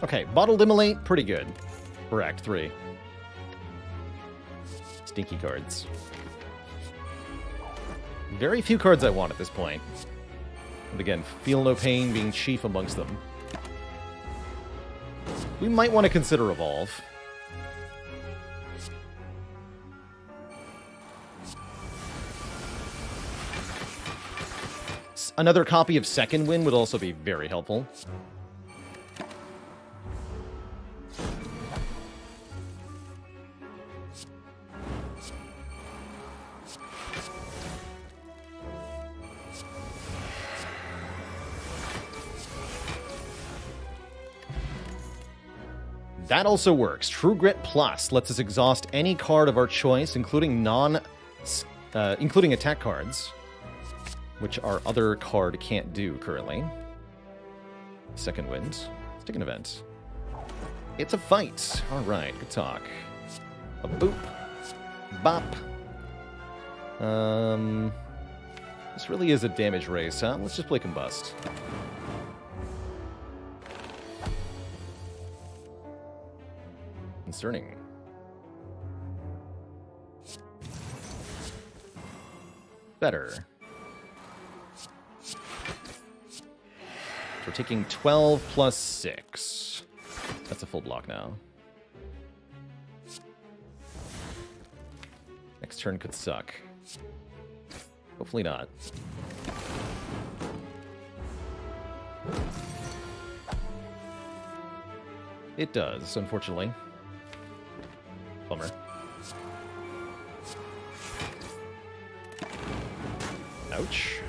Okay, Bottled Immolate, pretty good for Act 3. Stinky cards. Very few cards I want at this point. And again, Feel No Pain being chief amongst them. We might want to consider Evolve. Another copy of Second Wind would also be very helpful. That also works. True Grit Plus lets us exhaust any card of our choice, including including attack cards, which our other card can't do currently. Second Wind. Let's take an event. It's a fight. All right, good talk. A boop. Bop. This really is a damage race, huh? Let's just play Combust. Concerning. Better. We're taking 12 plus 6. That's a full block now. Next turn could suck. Hopefully not. It does, unfortunately. Bummer. Ouch.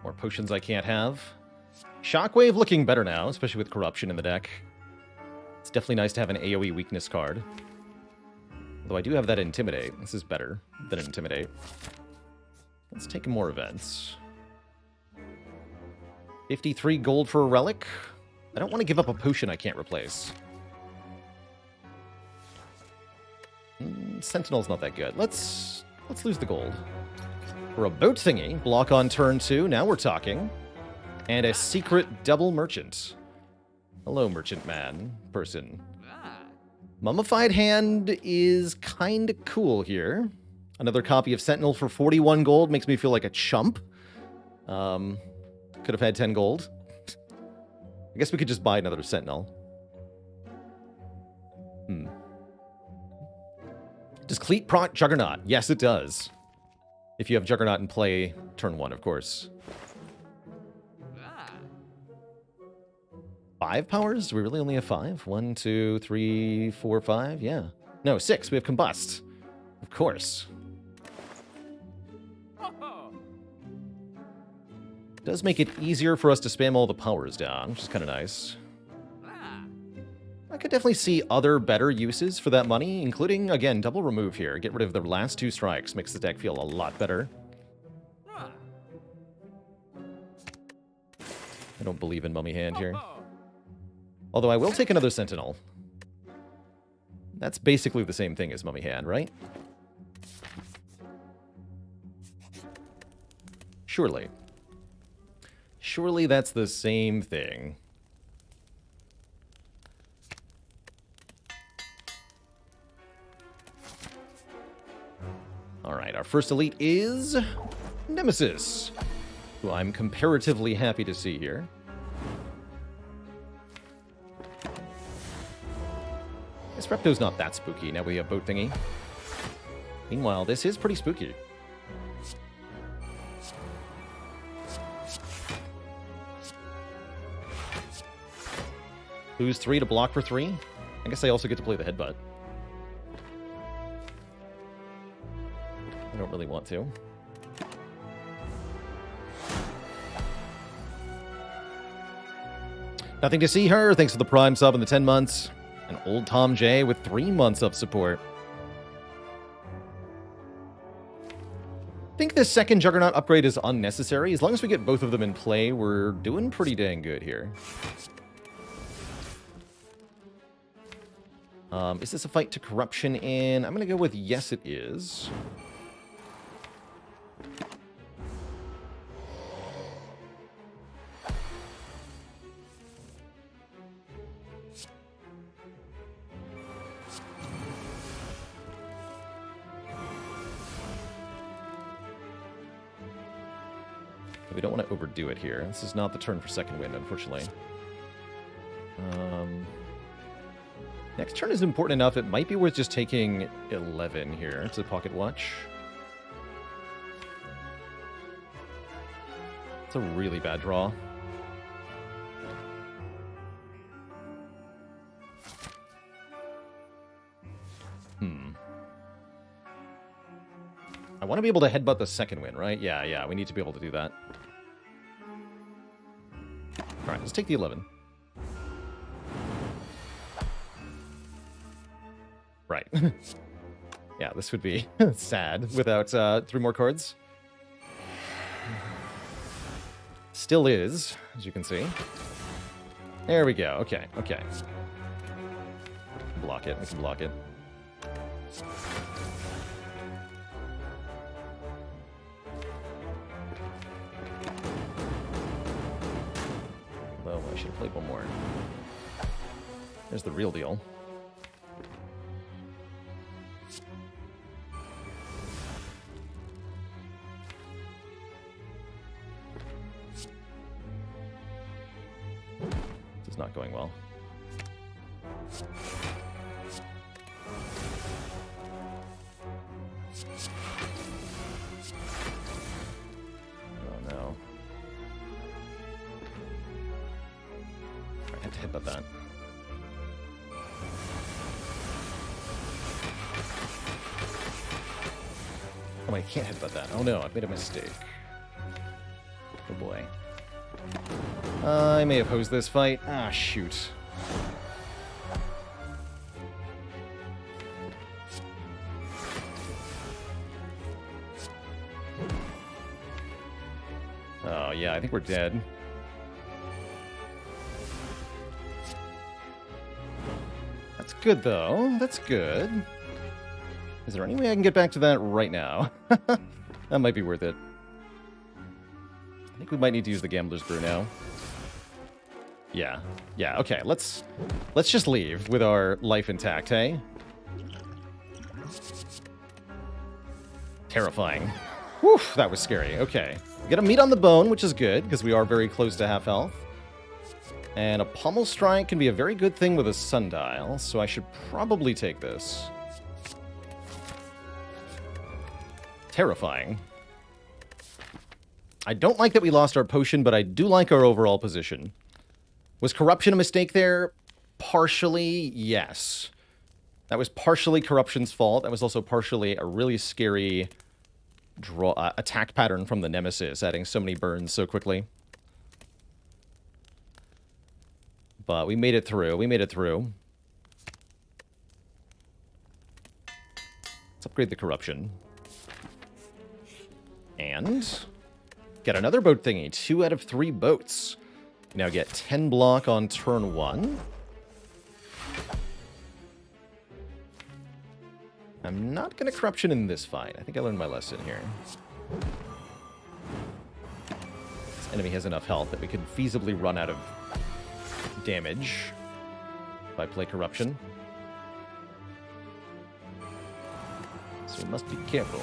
More potions I can't have. Shockwave looking better now, especially with Corruption in the deck. It's definitely nice to have an AoE weakness card. Though I do have that Intimidate. This is better than Intimidate. Let's take more events. 53 gold for a relic. I don't want to give up a potion I can't replace. Sentinel's not that good. Let's lose the gold. For a boat thingy, block on turn 2. Now we're talking. And a secret double merchant. Hello, merchant man. Person. Mummified Hand is kind of cool here. Another copy of Sentinel for 41 gold makes me feel like a chump. Could have had 10 gold. I guess we could just buy another Sentinel. Does Cleat proc Juggernaut? Yes, it does. If you have Juggernaut in play, turn 1, of course. 5 powers? Do we really only have 5? 1, 2, 3, 4, 5? Yeah. No, 6. We have Combust. Of course. Does make it easier for us to spam all the powers down, which is kind of nice. I could definitely see other better uses for that money, including, again, double remove here. Get rid of the last 2 strikes. Makes the deck feel a lot better. I don't believe in Mummy Hand here. Although I will take another Sentinel. That's basically the same thing as Mummy Hand, right? Surely. Surely that's the same thing. Alright, our first elite is Nemesis, who I'm comparatively happy to see here. This Repto's not that spooky, now we have Boat Thingy. Meanwhile, this is pretty spooky. Lose 3 to block for 3? I guess I also get to play the Headbutt. I don't really want to. Nothing to see her. Thanks for the Prime sub and the 10 months. And old Tom J with 3 months of support. I think this second Juggernaut upgrade is unnecessary. As long as we get both of them in play, we're doing pretty dang good here. Is this a fight to Corruption in? I'm going to go with yes, it is. We don't want to overdo it here. This is not the turn for second wind, unfortunately. Next turn is important enough. It might be worth just taking 11 here to Pocket Watch. It's a really bad draw. I want to be able to headbutt the second win, right? Yeah, we need to be able to do that. Alright, let's take the 11. Right. Yeah, this would be sad without 3 more cards. Still is, as you can see. There we go. Okay. Block it. We can block it. should have played one more. There's the real deal. This is not going well. Oh no. I have to hit about that. Oh, I can't hit about that. Oh no, I've made a mistake. Oh boy. I may have hosed this fight. Ah, shoot. Oh yeah, I think we're dead. That's good though. That's good. Is there any way I can get back to that right now? That might be worth it. I think we might need to use the Gambler's Brew now. Yeah. Yeah, okay. Let's just leave with our life intact, hey? Terrifying. Whew, that was scary. Okay. We get a meat on the bone, which is good, because we are very close to half health. And a Pommel Strike can be a very good thing with a Sundial, so I should probably take this. Terrifying. I don't like that we lost our potion, but I do like our overall position. Was Corruption a mistake there? Partially, yes. That was partially Corruption's fault. That was also partially a really scary attack pattern from the Nemesis, adding so many burns so quickly. But we made it through. We made it through. Let's upgrade the Corruption. And get another boat thingy. 2 out of 3 boats. Now get 10 block on turn 1. I'm not going to Corruption in this fight. I think I learned my lesson here. This enemy has enough health that we could feasibly run out of damage if I play Corruption. So we must be careful.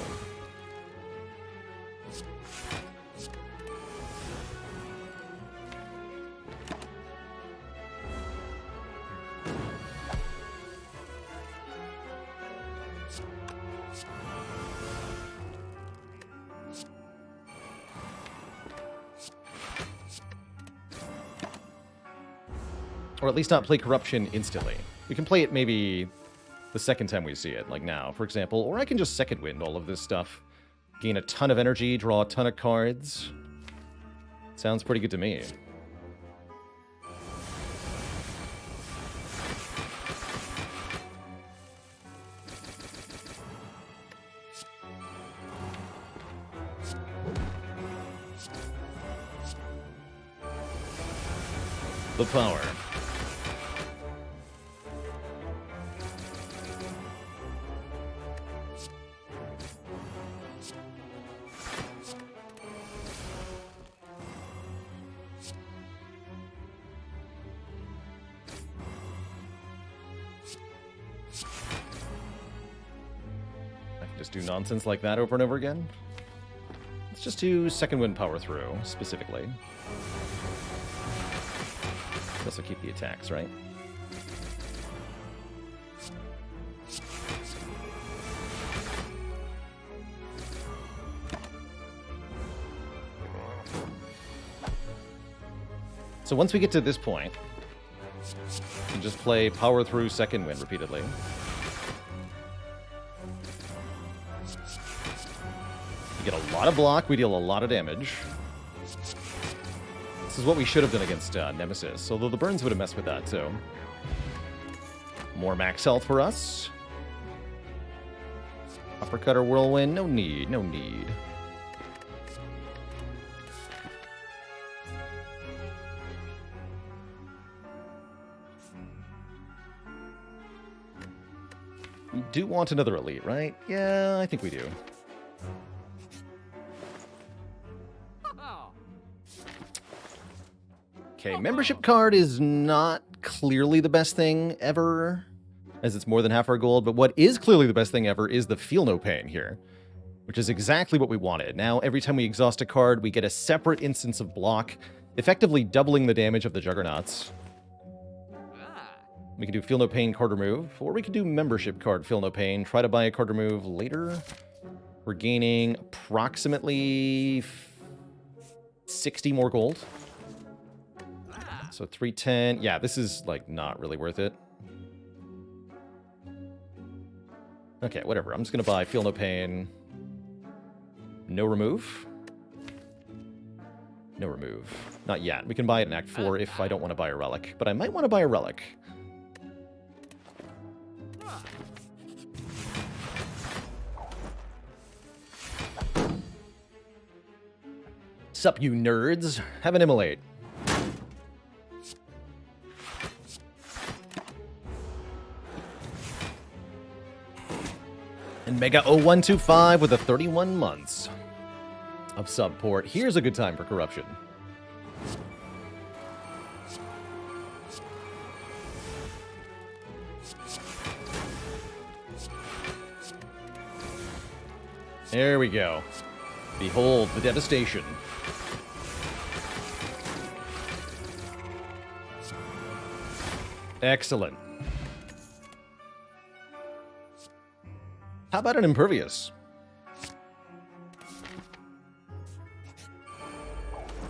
Or at least not play Corruption instantly. We can play it maybe the second time we see it, like now, for example. Or I can just second wind all of this stuff. Gain a ton of energy, draw a ton of cards. Sounds pretty good to me. The power. Just do nonsense like that over and over again. Let's just do second wind power through, specifically. Also keep the attacks, right? So once we get to this point, we can just play power through second wind repeatedly. We get a lot of block, we deal a lot of damage. This is what we should have done against Nemesis, although the burns would have messed with that, too. More max health for us. Uppercut or Whirlwind, no need, no need. We do want another elite, right? Yeah, I think we do. Okay, membership card is not clearly the best thing ever, as it's more than half our gold, but what is clearly the best thing ever is the Feel No Pain here, which is exactly what we wanted. Now, every time we exhaust a card, we get a separate instance of block, effectively doubling the damage of the Juggernauts. We can do Feel No Pain card remove, or we can do membership card Feel No Pain, try to buy a card remove later. We're gaining approximately 60 more gold. So 310. Yeah, this is, like, not really worth it. Okay, whatever. I'm just going to buy Feel No Pain. No remove. No remove. Not yet. We can buy it in Act 4 if I don't want to buy a relic. But I might want to buy a relic. Sup, you nerds? Have an immolate. And Mega 0125 with a 31 months of support. Here's a good time for corruption. There we go. Behold the devastation. Excellent. How about an Impervious?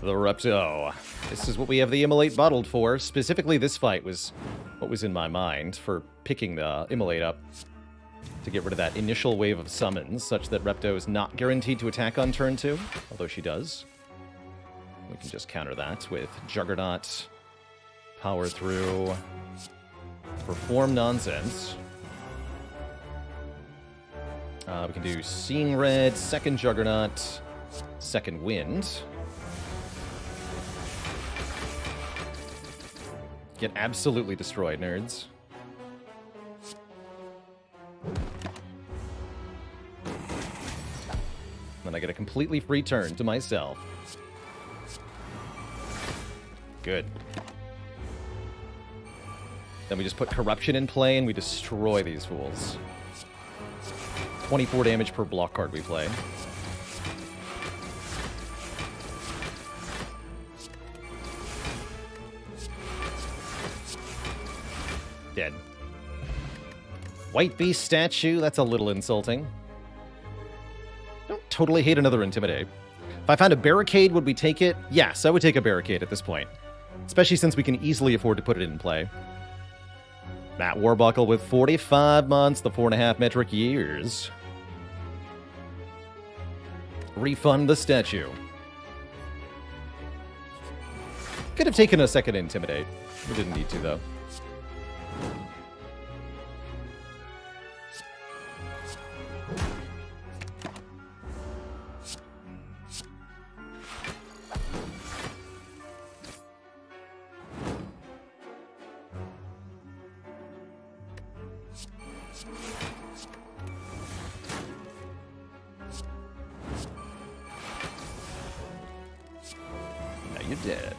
The Repto. This is what we have the Immolate bottled for. Specifically, this fight was what was in my mind for picking the Immolate up to get rid of that initial wave of summons, such that Repto is not guaranteed to attack on turn 2, although she does. We can just counter that with Juggernaut, Power Through, Perform Nonsense. We can do Seeing Red, second Juggernaut, second Wind. Get absolutely destroyed, nerds. Then I get a completely free turn to myself. Good. Then we just put Corruption in play and we destroy these fools. 24 damage per block card we play. Dead. White Beast statue, that's a little insulting. Don't totally hate another Intimidate. If I found a barricade, would we take it? Yes, I would take a barricade at this point. Especially since we can easily afford to put it in play. Matt Warbuckle with 45 months, the 4.5 metric years. Refund the statue. Could have taken a second Intimidate. We didn't need to, though. You're dead.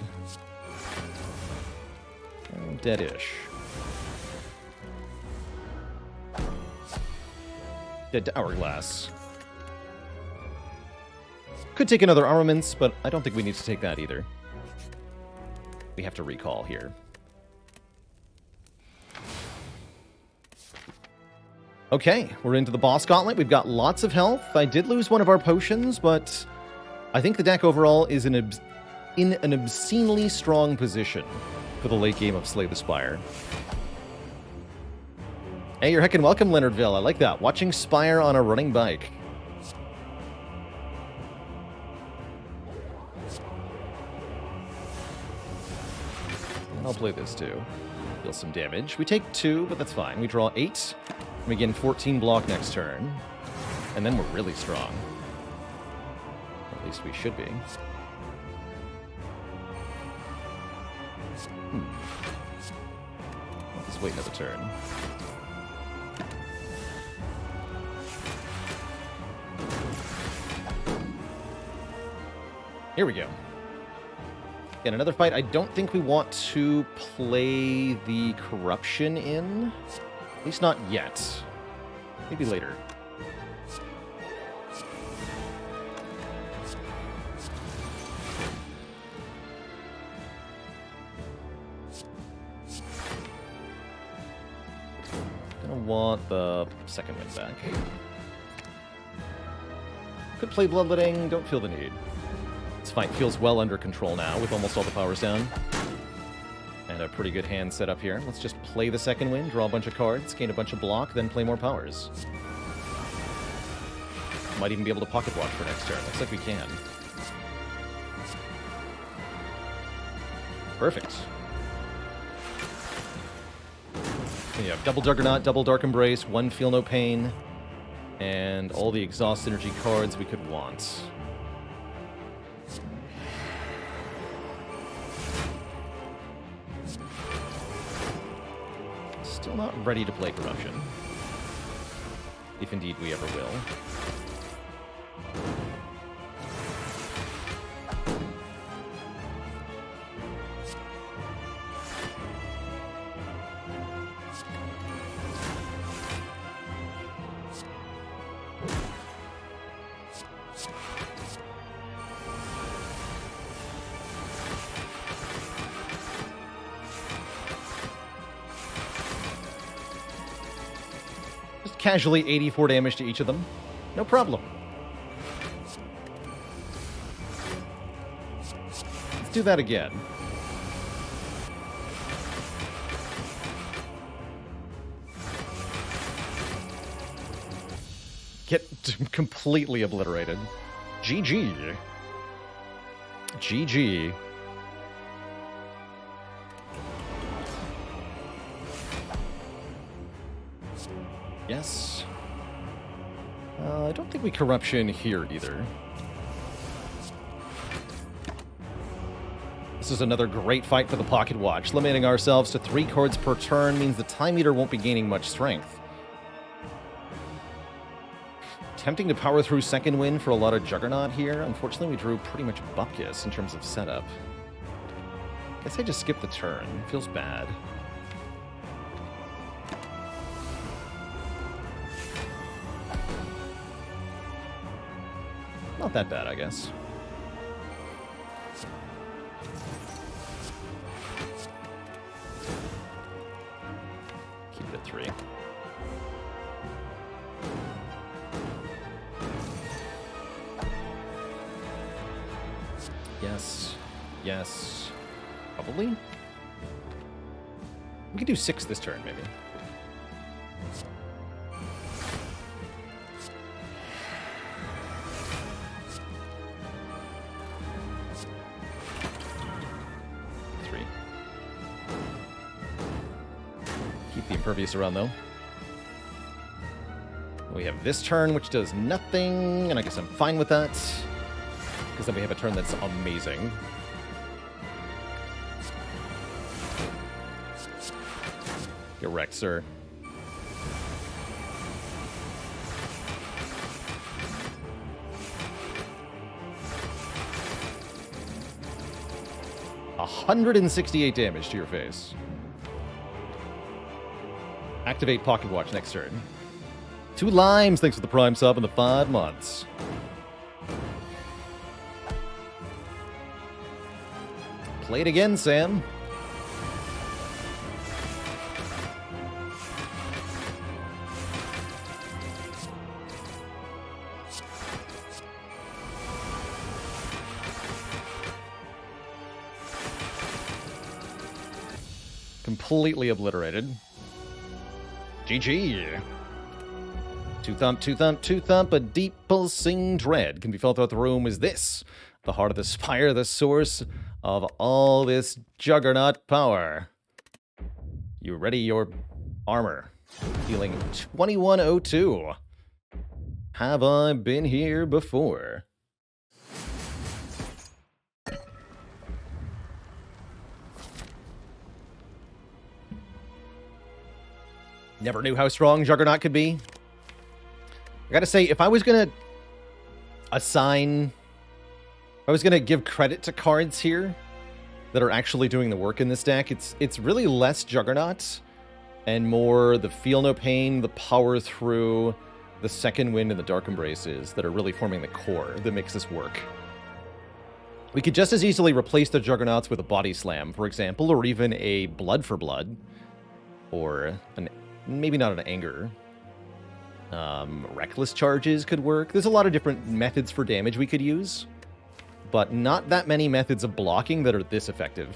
Dead-ish. Dead to Hourglass. Could take another Armaments, but I don't think we need to take that either. We have to recall here. Okay, we're into the boss gauntlet. We've got lots of health. I did lose one of our potions, but I think the deck overall is in an obscenely strong position for the late game of Slay the Spire. Hey, you're heckin' welcome, Leonardville. I like that. Watching Spire on a running bike. I'll play this too. Deal some damage. We take 2, but that's fine. We draw 8. And we gain 14 block next turn. And then we're really strong. Or at least we should be. I'll just wait another turn. Here we go. In another fight, I don't think we want to play the corruption in. At least not yet. Maybe later. Gonna want the second wind back. Could play Bloodletting, don't feel the need. It's fine, feels well under control now with almost all the powers down. And a pretty good hand set up here. Let's just play the second wind, draw a bunch of cards, gain a bunch of block, then play more powers. Might even be able to pocket watch for next turn. Looks like we can. Perfect. You have double Juggernaut, double Dark Embrace, one Feel No Pain, and all the exhaust energy cards we could want. Still not ready to play Corruption. If indeed we ever will. Casually 84 damage to each of them. No problem. Let's do that again. Get completely obliterated. GG. GG. Yes. I don't think we Corruption here either. This is another great fight for the Pocket Watch. Limiting ourselves to 3 cards per turn means the Time Eater won't be gaining much strength. Tempting to power through second wind for a lot of Juggernaut here. Unfortunately, we drew pretty much Bupkis in terms of setup. Guess I just skipped the turn. Feels bad. Not that bad, I guess. Keep it at 3. Yes. Yes. Probably? We could do 6 this turn, maybe. Impervious around, though. We have this turn, which does nothing, and I guess I'm fine with that, because then we have a turn that's amazing. Get wrecked, sir. $168 damage to your face. Activate Pocket Watch next turn. 2 limes, thanks for the Prime sub in the 5 months. Play it again, Sam. Completely obliterated. GG. 2 thump, 2 thump, 2 thump, a deep pulsing dread can be felt throughout the room. Is this the heart of the spire, the source of all this Juggernaut power? You ready your armor? Healing 2102. Have I been here before? Never knew how strong Juggernaut could be. I gotta say, if I was gonna assign... If I was gonna give credit to cards here, that are actually doing the work in this deck. It's really less Juggernaut and more the Feel No Pain, the Power Through, the Second Wind, and the Dark Embraces that are really forming the core that makes this work. We could just as easily replace the Juggernauts with a Body Slam, for example, or even a Blood for Blood, or maybe not an Anger. Reckless Charges could work. There's a lot of different methods for damage we could use, but not that many methods of blocking that are this effective.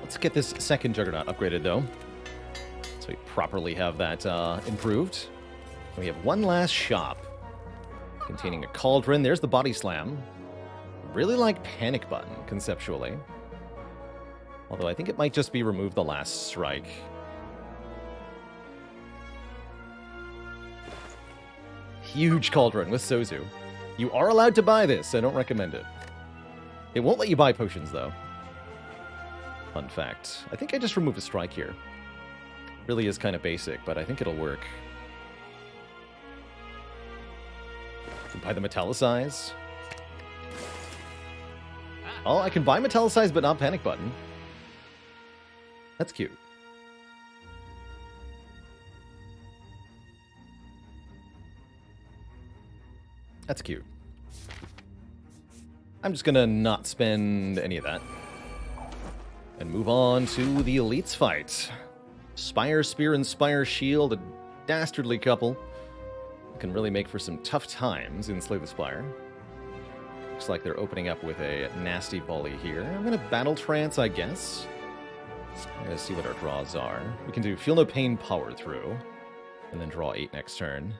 Let's get this second Juggernaut upgraded, though, so we properly have that improved. We have one last shop containing a Cauldron. There's the Body Slam. Really like Panic Button, conceptually. Although I think it might just be remove the last strike. Huge Cauldron with Sozu. You are allowed to buy this. I don't recommend it. It won't let you buy potions, though. Fun fact. I think I just removed a strike here. Really is kind of basic, but I think it'll work. You can buy the Metallicize. Oh, I can buy Metallicize, but not Panic Button. That's cute. That's cute. I'm just gonna not spend any of that. And move on to the Elites fight. Spire Spear and Spire Shield, a dastardly couple. Can really make for some tough times in Slay the Spire. Looks like they're opening up with a nasty volley here. I'm gonna Battle Trance, I guess. I'm gonna see what our draws are. We can do Feel No Pain, Power Through, and then draw 8 next turn.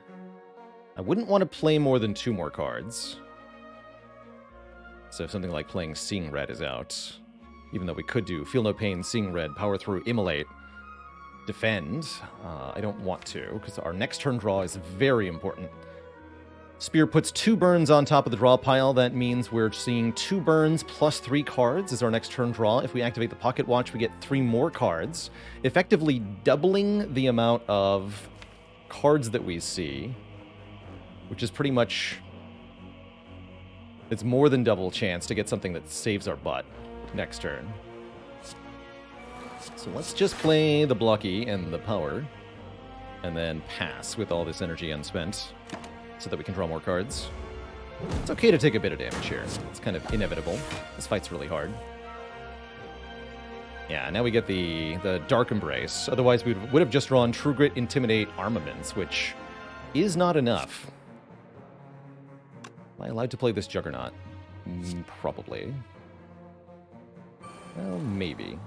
I wouldn't want to play more than 2 more cards. So if something like playing Seeing Red is out, even though we could do Feel No Pain, Seeing Red, Power Through, Immolate, Defend, I don't want to, because our next turn draw is very important. Spear puts 2 burns on top of the draw pile. That means we're seeing 2 burns plus 3 cards as our next turn draw. If we activate the Pocket Watch, we get 3 more cards, effectively doubling the amount of cards that we see, which is pretty much... it's more than double chance to get something that saves our butt next turn. So let's just play the Blocky and the Power, and then pass with all this energy unspent, so that we can draw more cards. It's okay to take a bit of damage here. It's kind of inevitable. This fight's really hard. Yeah, now we get the Dark Embrace. Otherwise, we would have just drawn True Grit, Intimidate, Armaments, which is not enough. Am I allowed to play this Juggernaut? Probably. Well, maybe.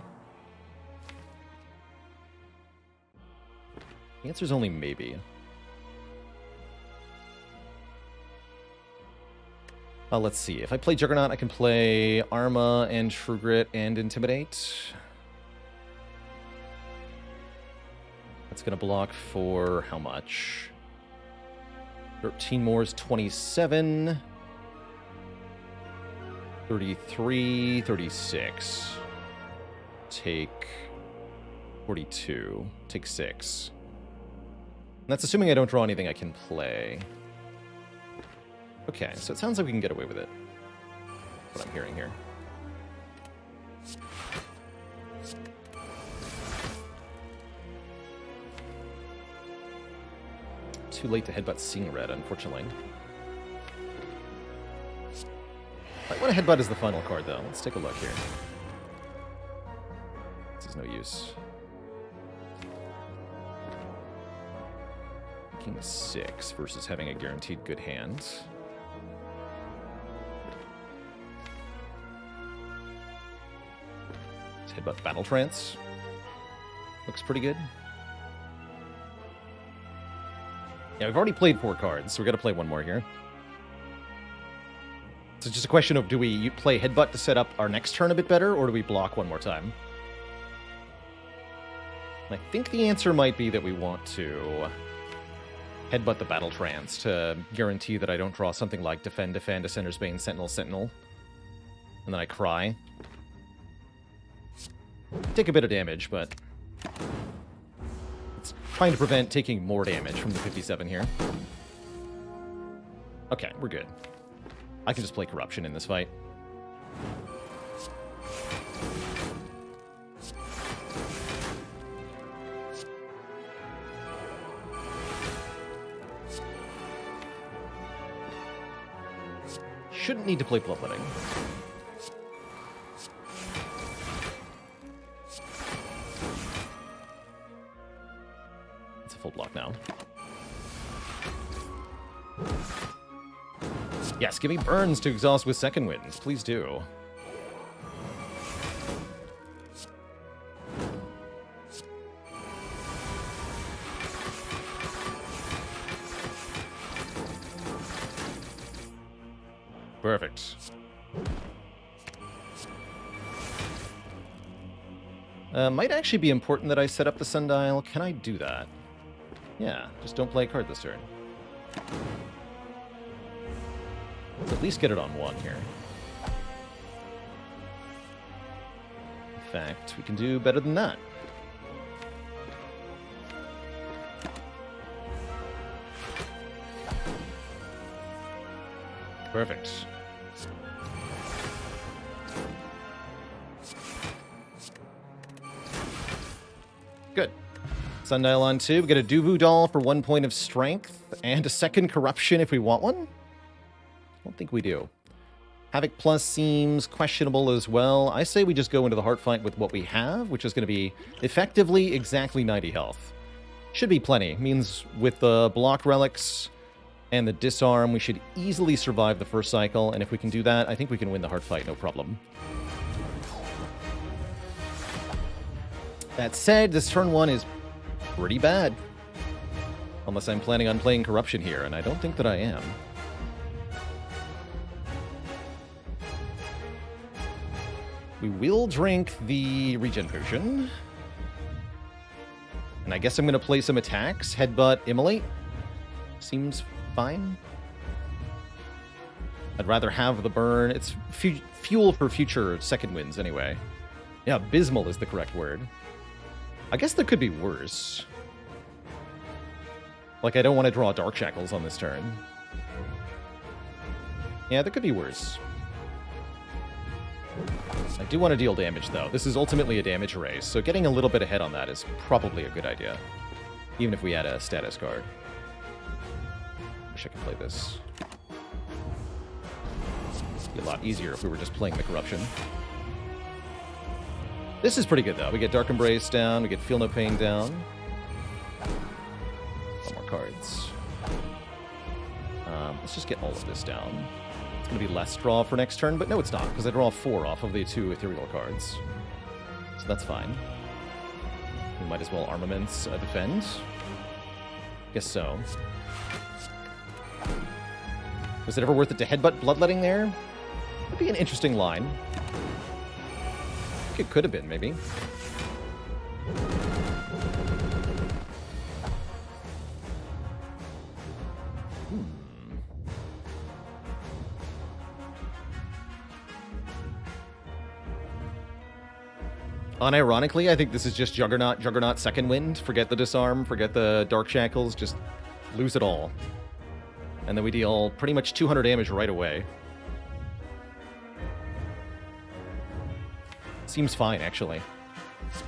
The answer's only maybe. Let's see. If I play Juggernaut, I can play Arma and True Grit and Intimidate. That's going to block for how much? 13 more is 27. 33, 36. Take 42. Take 6. And that's assuming I don't draw anything I can play. Okay, so it sounds like we can get away with it. That's what I'm hearing here. Too late to headbutt Seeing Red, unfortunately. I want to headbutt as the final card, though. Let's take a look here. This is no use. King 6 versus having a guaranteed good hand. Let's headbutt Battle Trance. Looks pretty good. Yeah, we've already played 4 cards, so we've got to play one more here. So it's just a question of, do we play Headbutt to set up our next turn a bit better, or do we block one more time? And I think the answer might be that we want to Headbutt the Battle Trance to guarantee that I don't draw something like Defend, Defend, Ascender's Bane, Sentinel, Sentinel. And then I cry. Take a bit of damage, but it's trying to prevent taking more damage from the 57 here. Okay, we're good. I can just play Corruption in this fight. Shouldn't need to play Bloodletting. It's a full block now. Yes, give me burns to exhaust with second winds. Please do. Perfect. Might actually be important that I set up the sundial. Can I do that? Yeah, just don't play a card this turn. Let's at least get it on 1 here. In fact, we can do better than that. Perfect. Good. Sundial on 2. We get a Duvu doll for 1 point of strength and a second corruption if we want one. I don't think we do. Havoc Plus seems questionable as well. I say we just go into the heart fight with what we have, which is going to be effectively exactly 90 health. Should be plenty. Means with the block relics and the disarm, we should easily survive the first cycle, and if we can do that, I think we can win the heart fight, no problem. That said, this turn 1 is pretty bad. Unless I'm planning on playing Corruption here, and I don't think that I am. We will drink the regen potion. And I guess I'm going to play some attacks. Headbutt, Immolate. Seems fine. I'd rather have the burn. It's fuel for future second wins anyway. Yeah, abysmal is the correct word. I guess there could be worse. Like, I don't want to draw Dark Shackles on this turn. Yeah, there could be worse. I do want to deal damage, though. This is ultimately a damage race, so getting a little bit ahead on that is probably a good idea. Even if we add a status card. Wish I could play this. It'd be a lot easier if we were just playing the Corruption. This is pretty good, though. We get Dark Embrace down, we get Feel No Pain down. One more cards. Let's just get all of this down. It's going to be less draw for next turn, but no, it's not, because I draw 4 off of the 2 ethereal cards. So that's fine. We might as well Armaments defend. Guess so. Was it ever worth it to headbutt Bloodletting there? Would be an interesting line. I think it could have been, maybe. Unironically, I think this is just Juggernaut second wind. Forget the disarm, forget the Dark Shackles, just lose it all. And then we deal pretty much 200 damage right away. Seems fine, actually.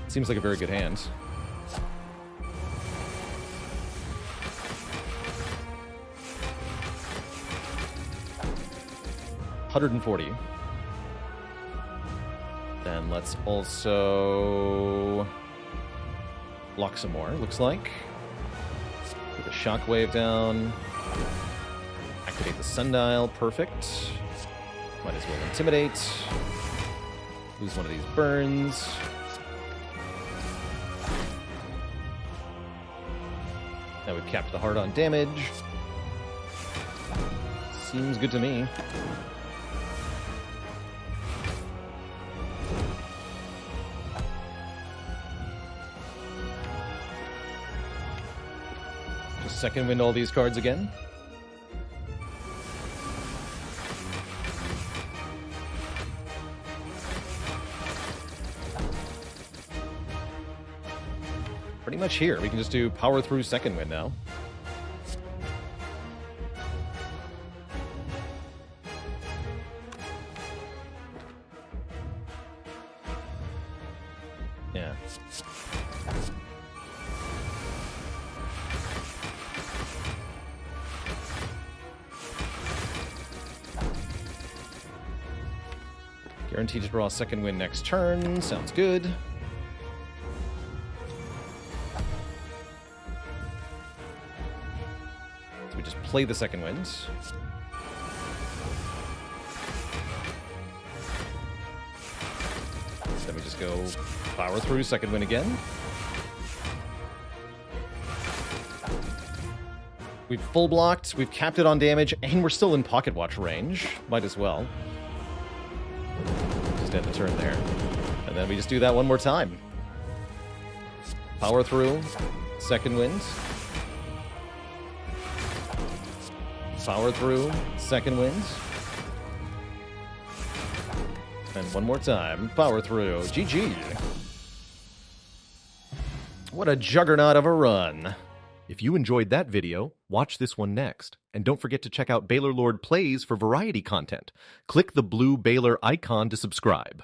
Seems like a very good hand. $140. Then let's also block some more, looks like. Put the Shockwave down. Activate the Sundial, perfect. Might as well Intimidate. Lose one of these burns. Now we've capped the heart on damage. Seems good to me. Just second wind all these cards again. Pretty much here. We can just do power through second wind now. Guaranteed to draw a second wind next turn. Sounds good. So we just play the second wind. Then we just go power through, second wind again. We've full blocked, we've capped it on damage, and we're still in pocket watch range. Might as well. Just end the turn there. And then we just do that one more time. Power through, second wind. Power through, second wind. And one more time, power through. GG. What a juggernaut of a run. If you enjoyed that video, watch this one next. And don't forget to check out Baalorlord Plays for variety content. Click the blue Baaler icon to subscribe.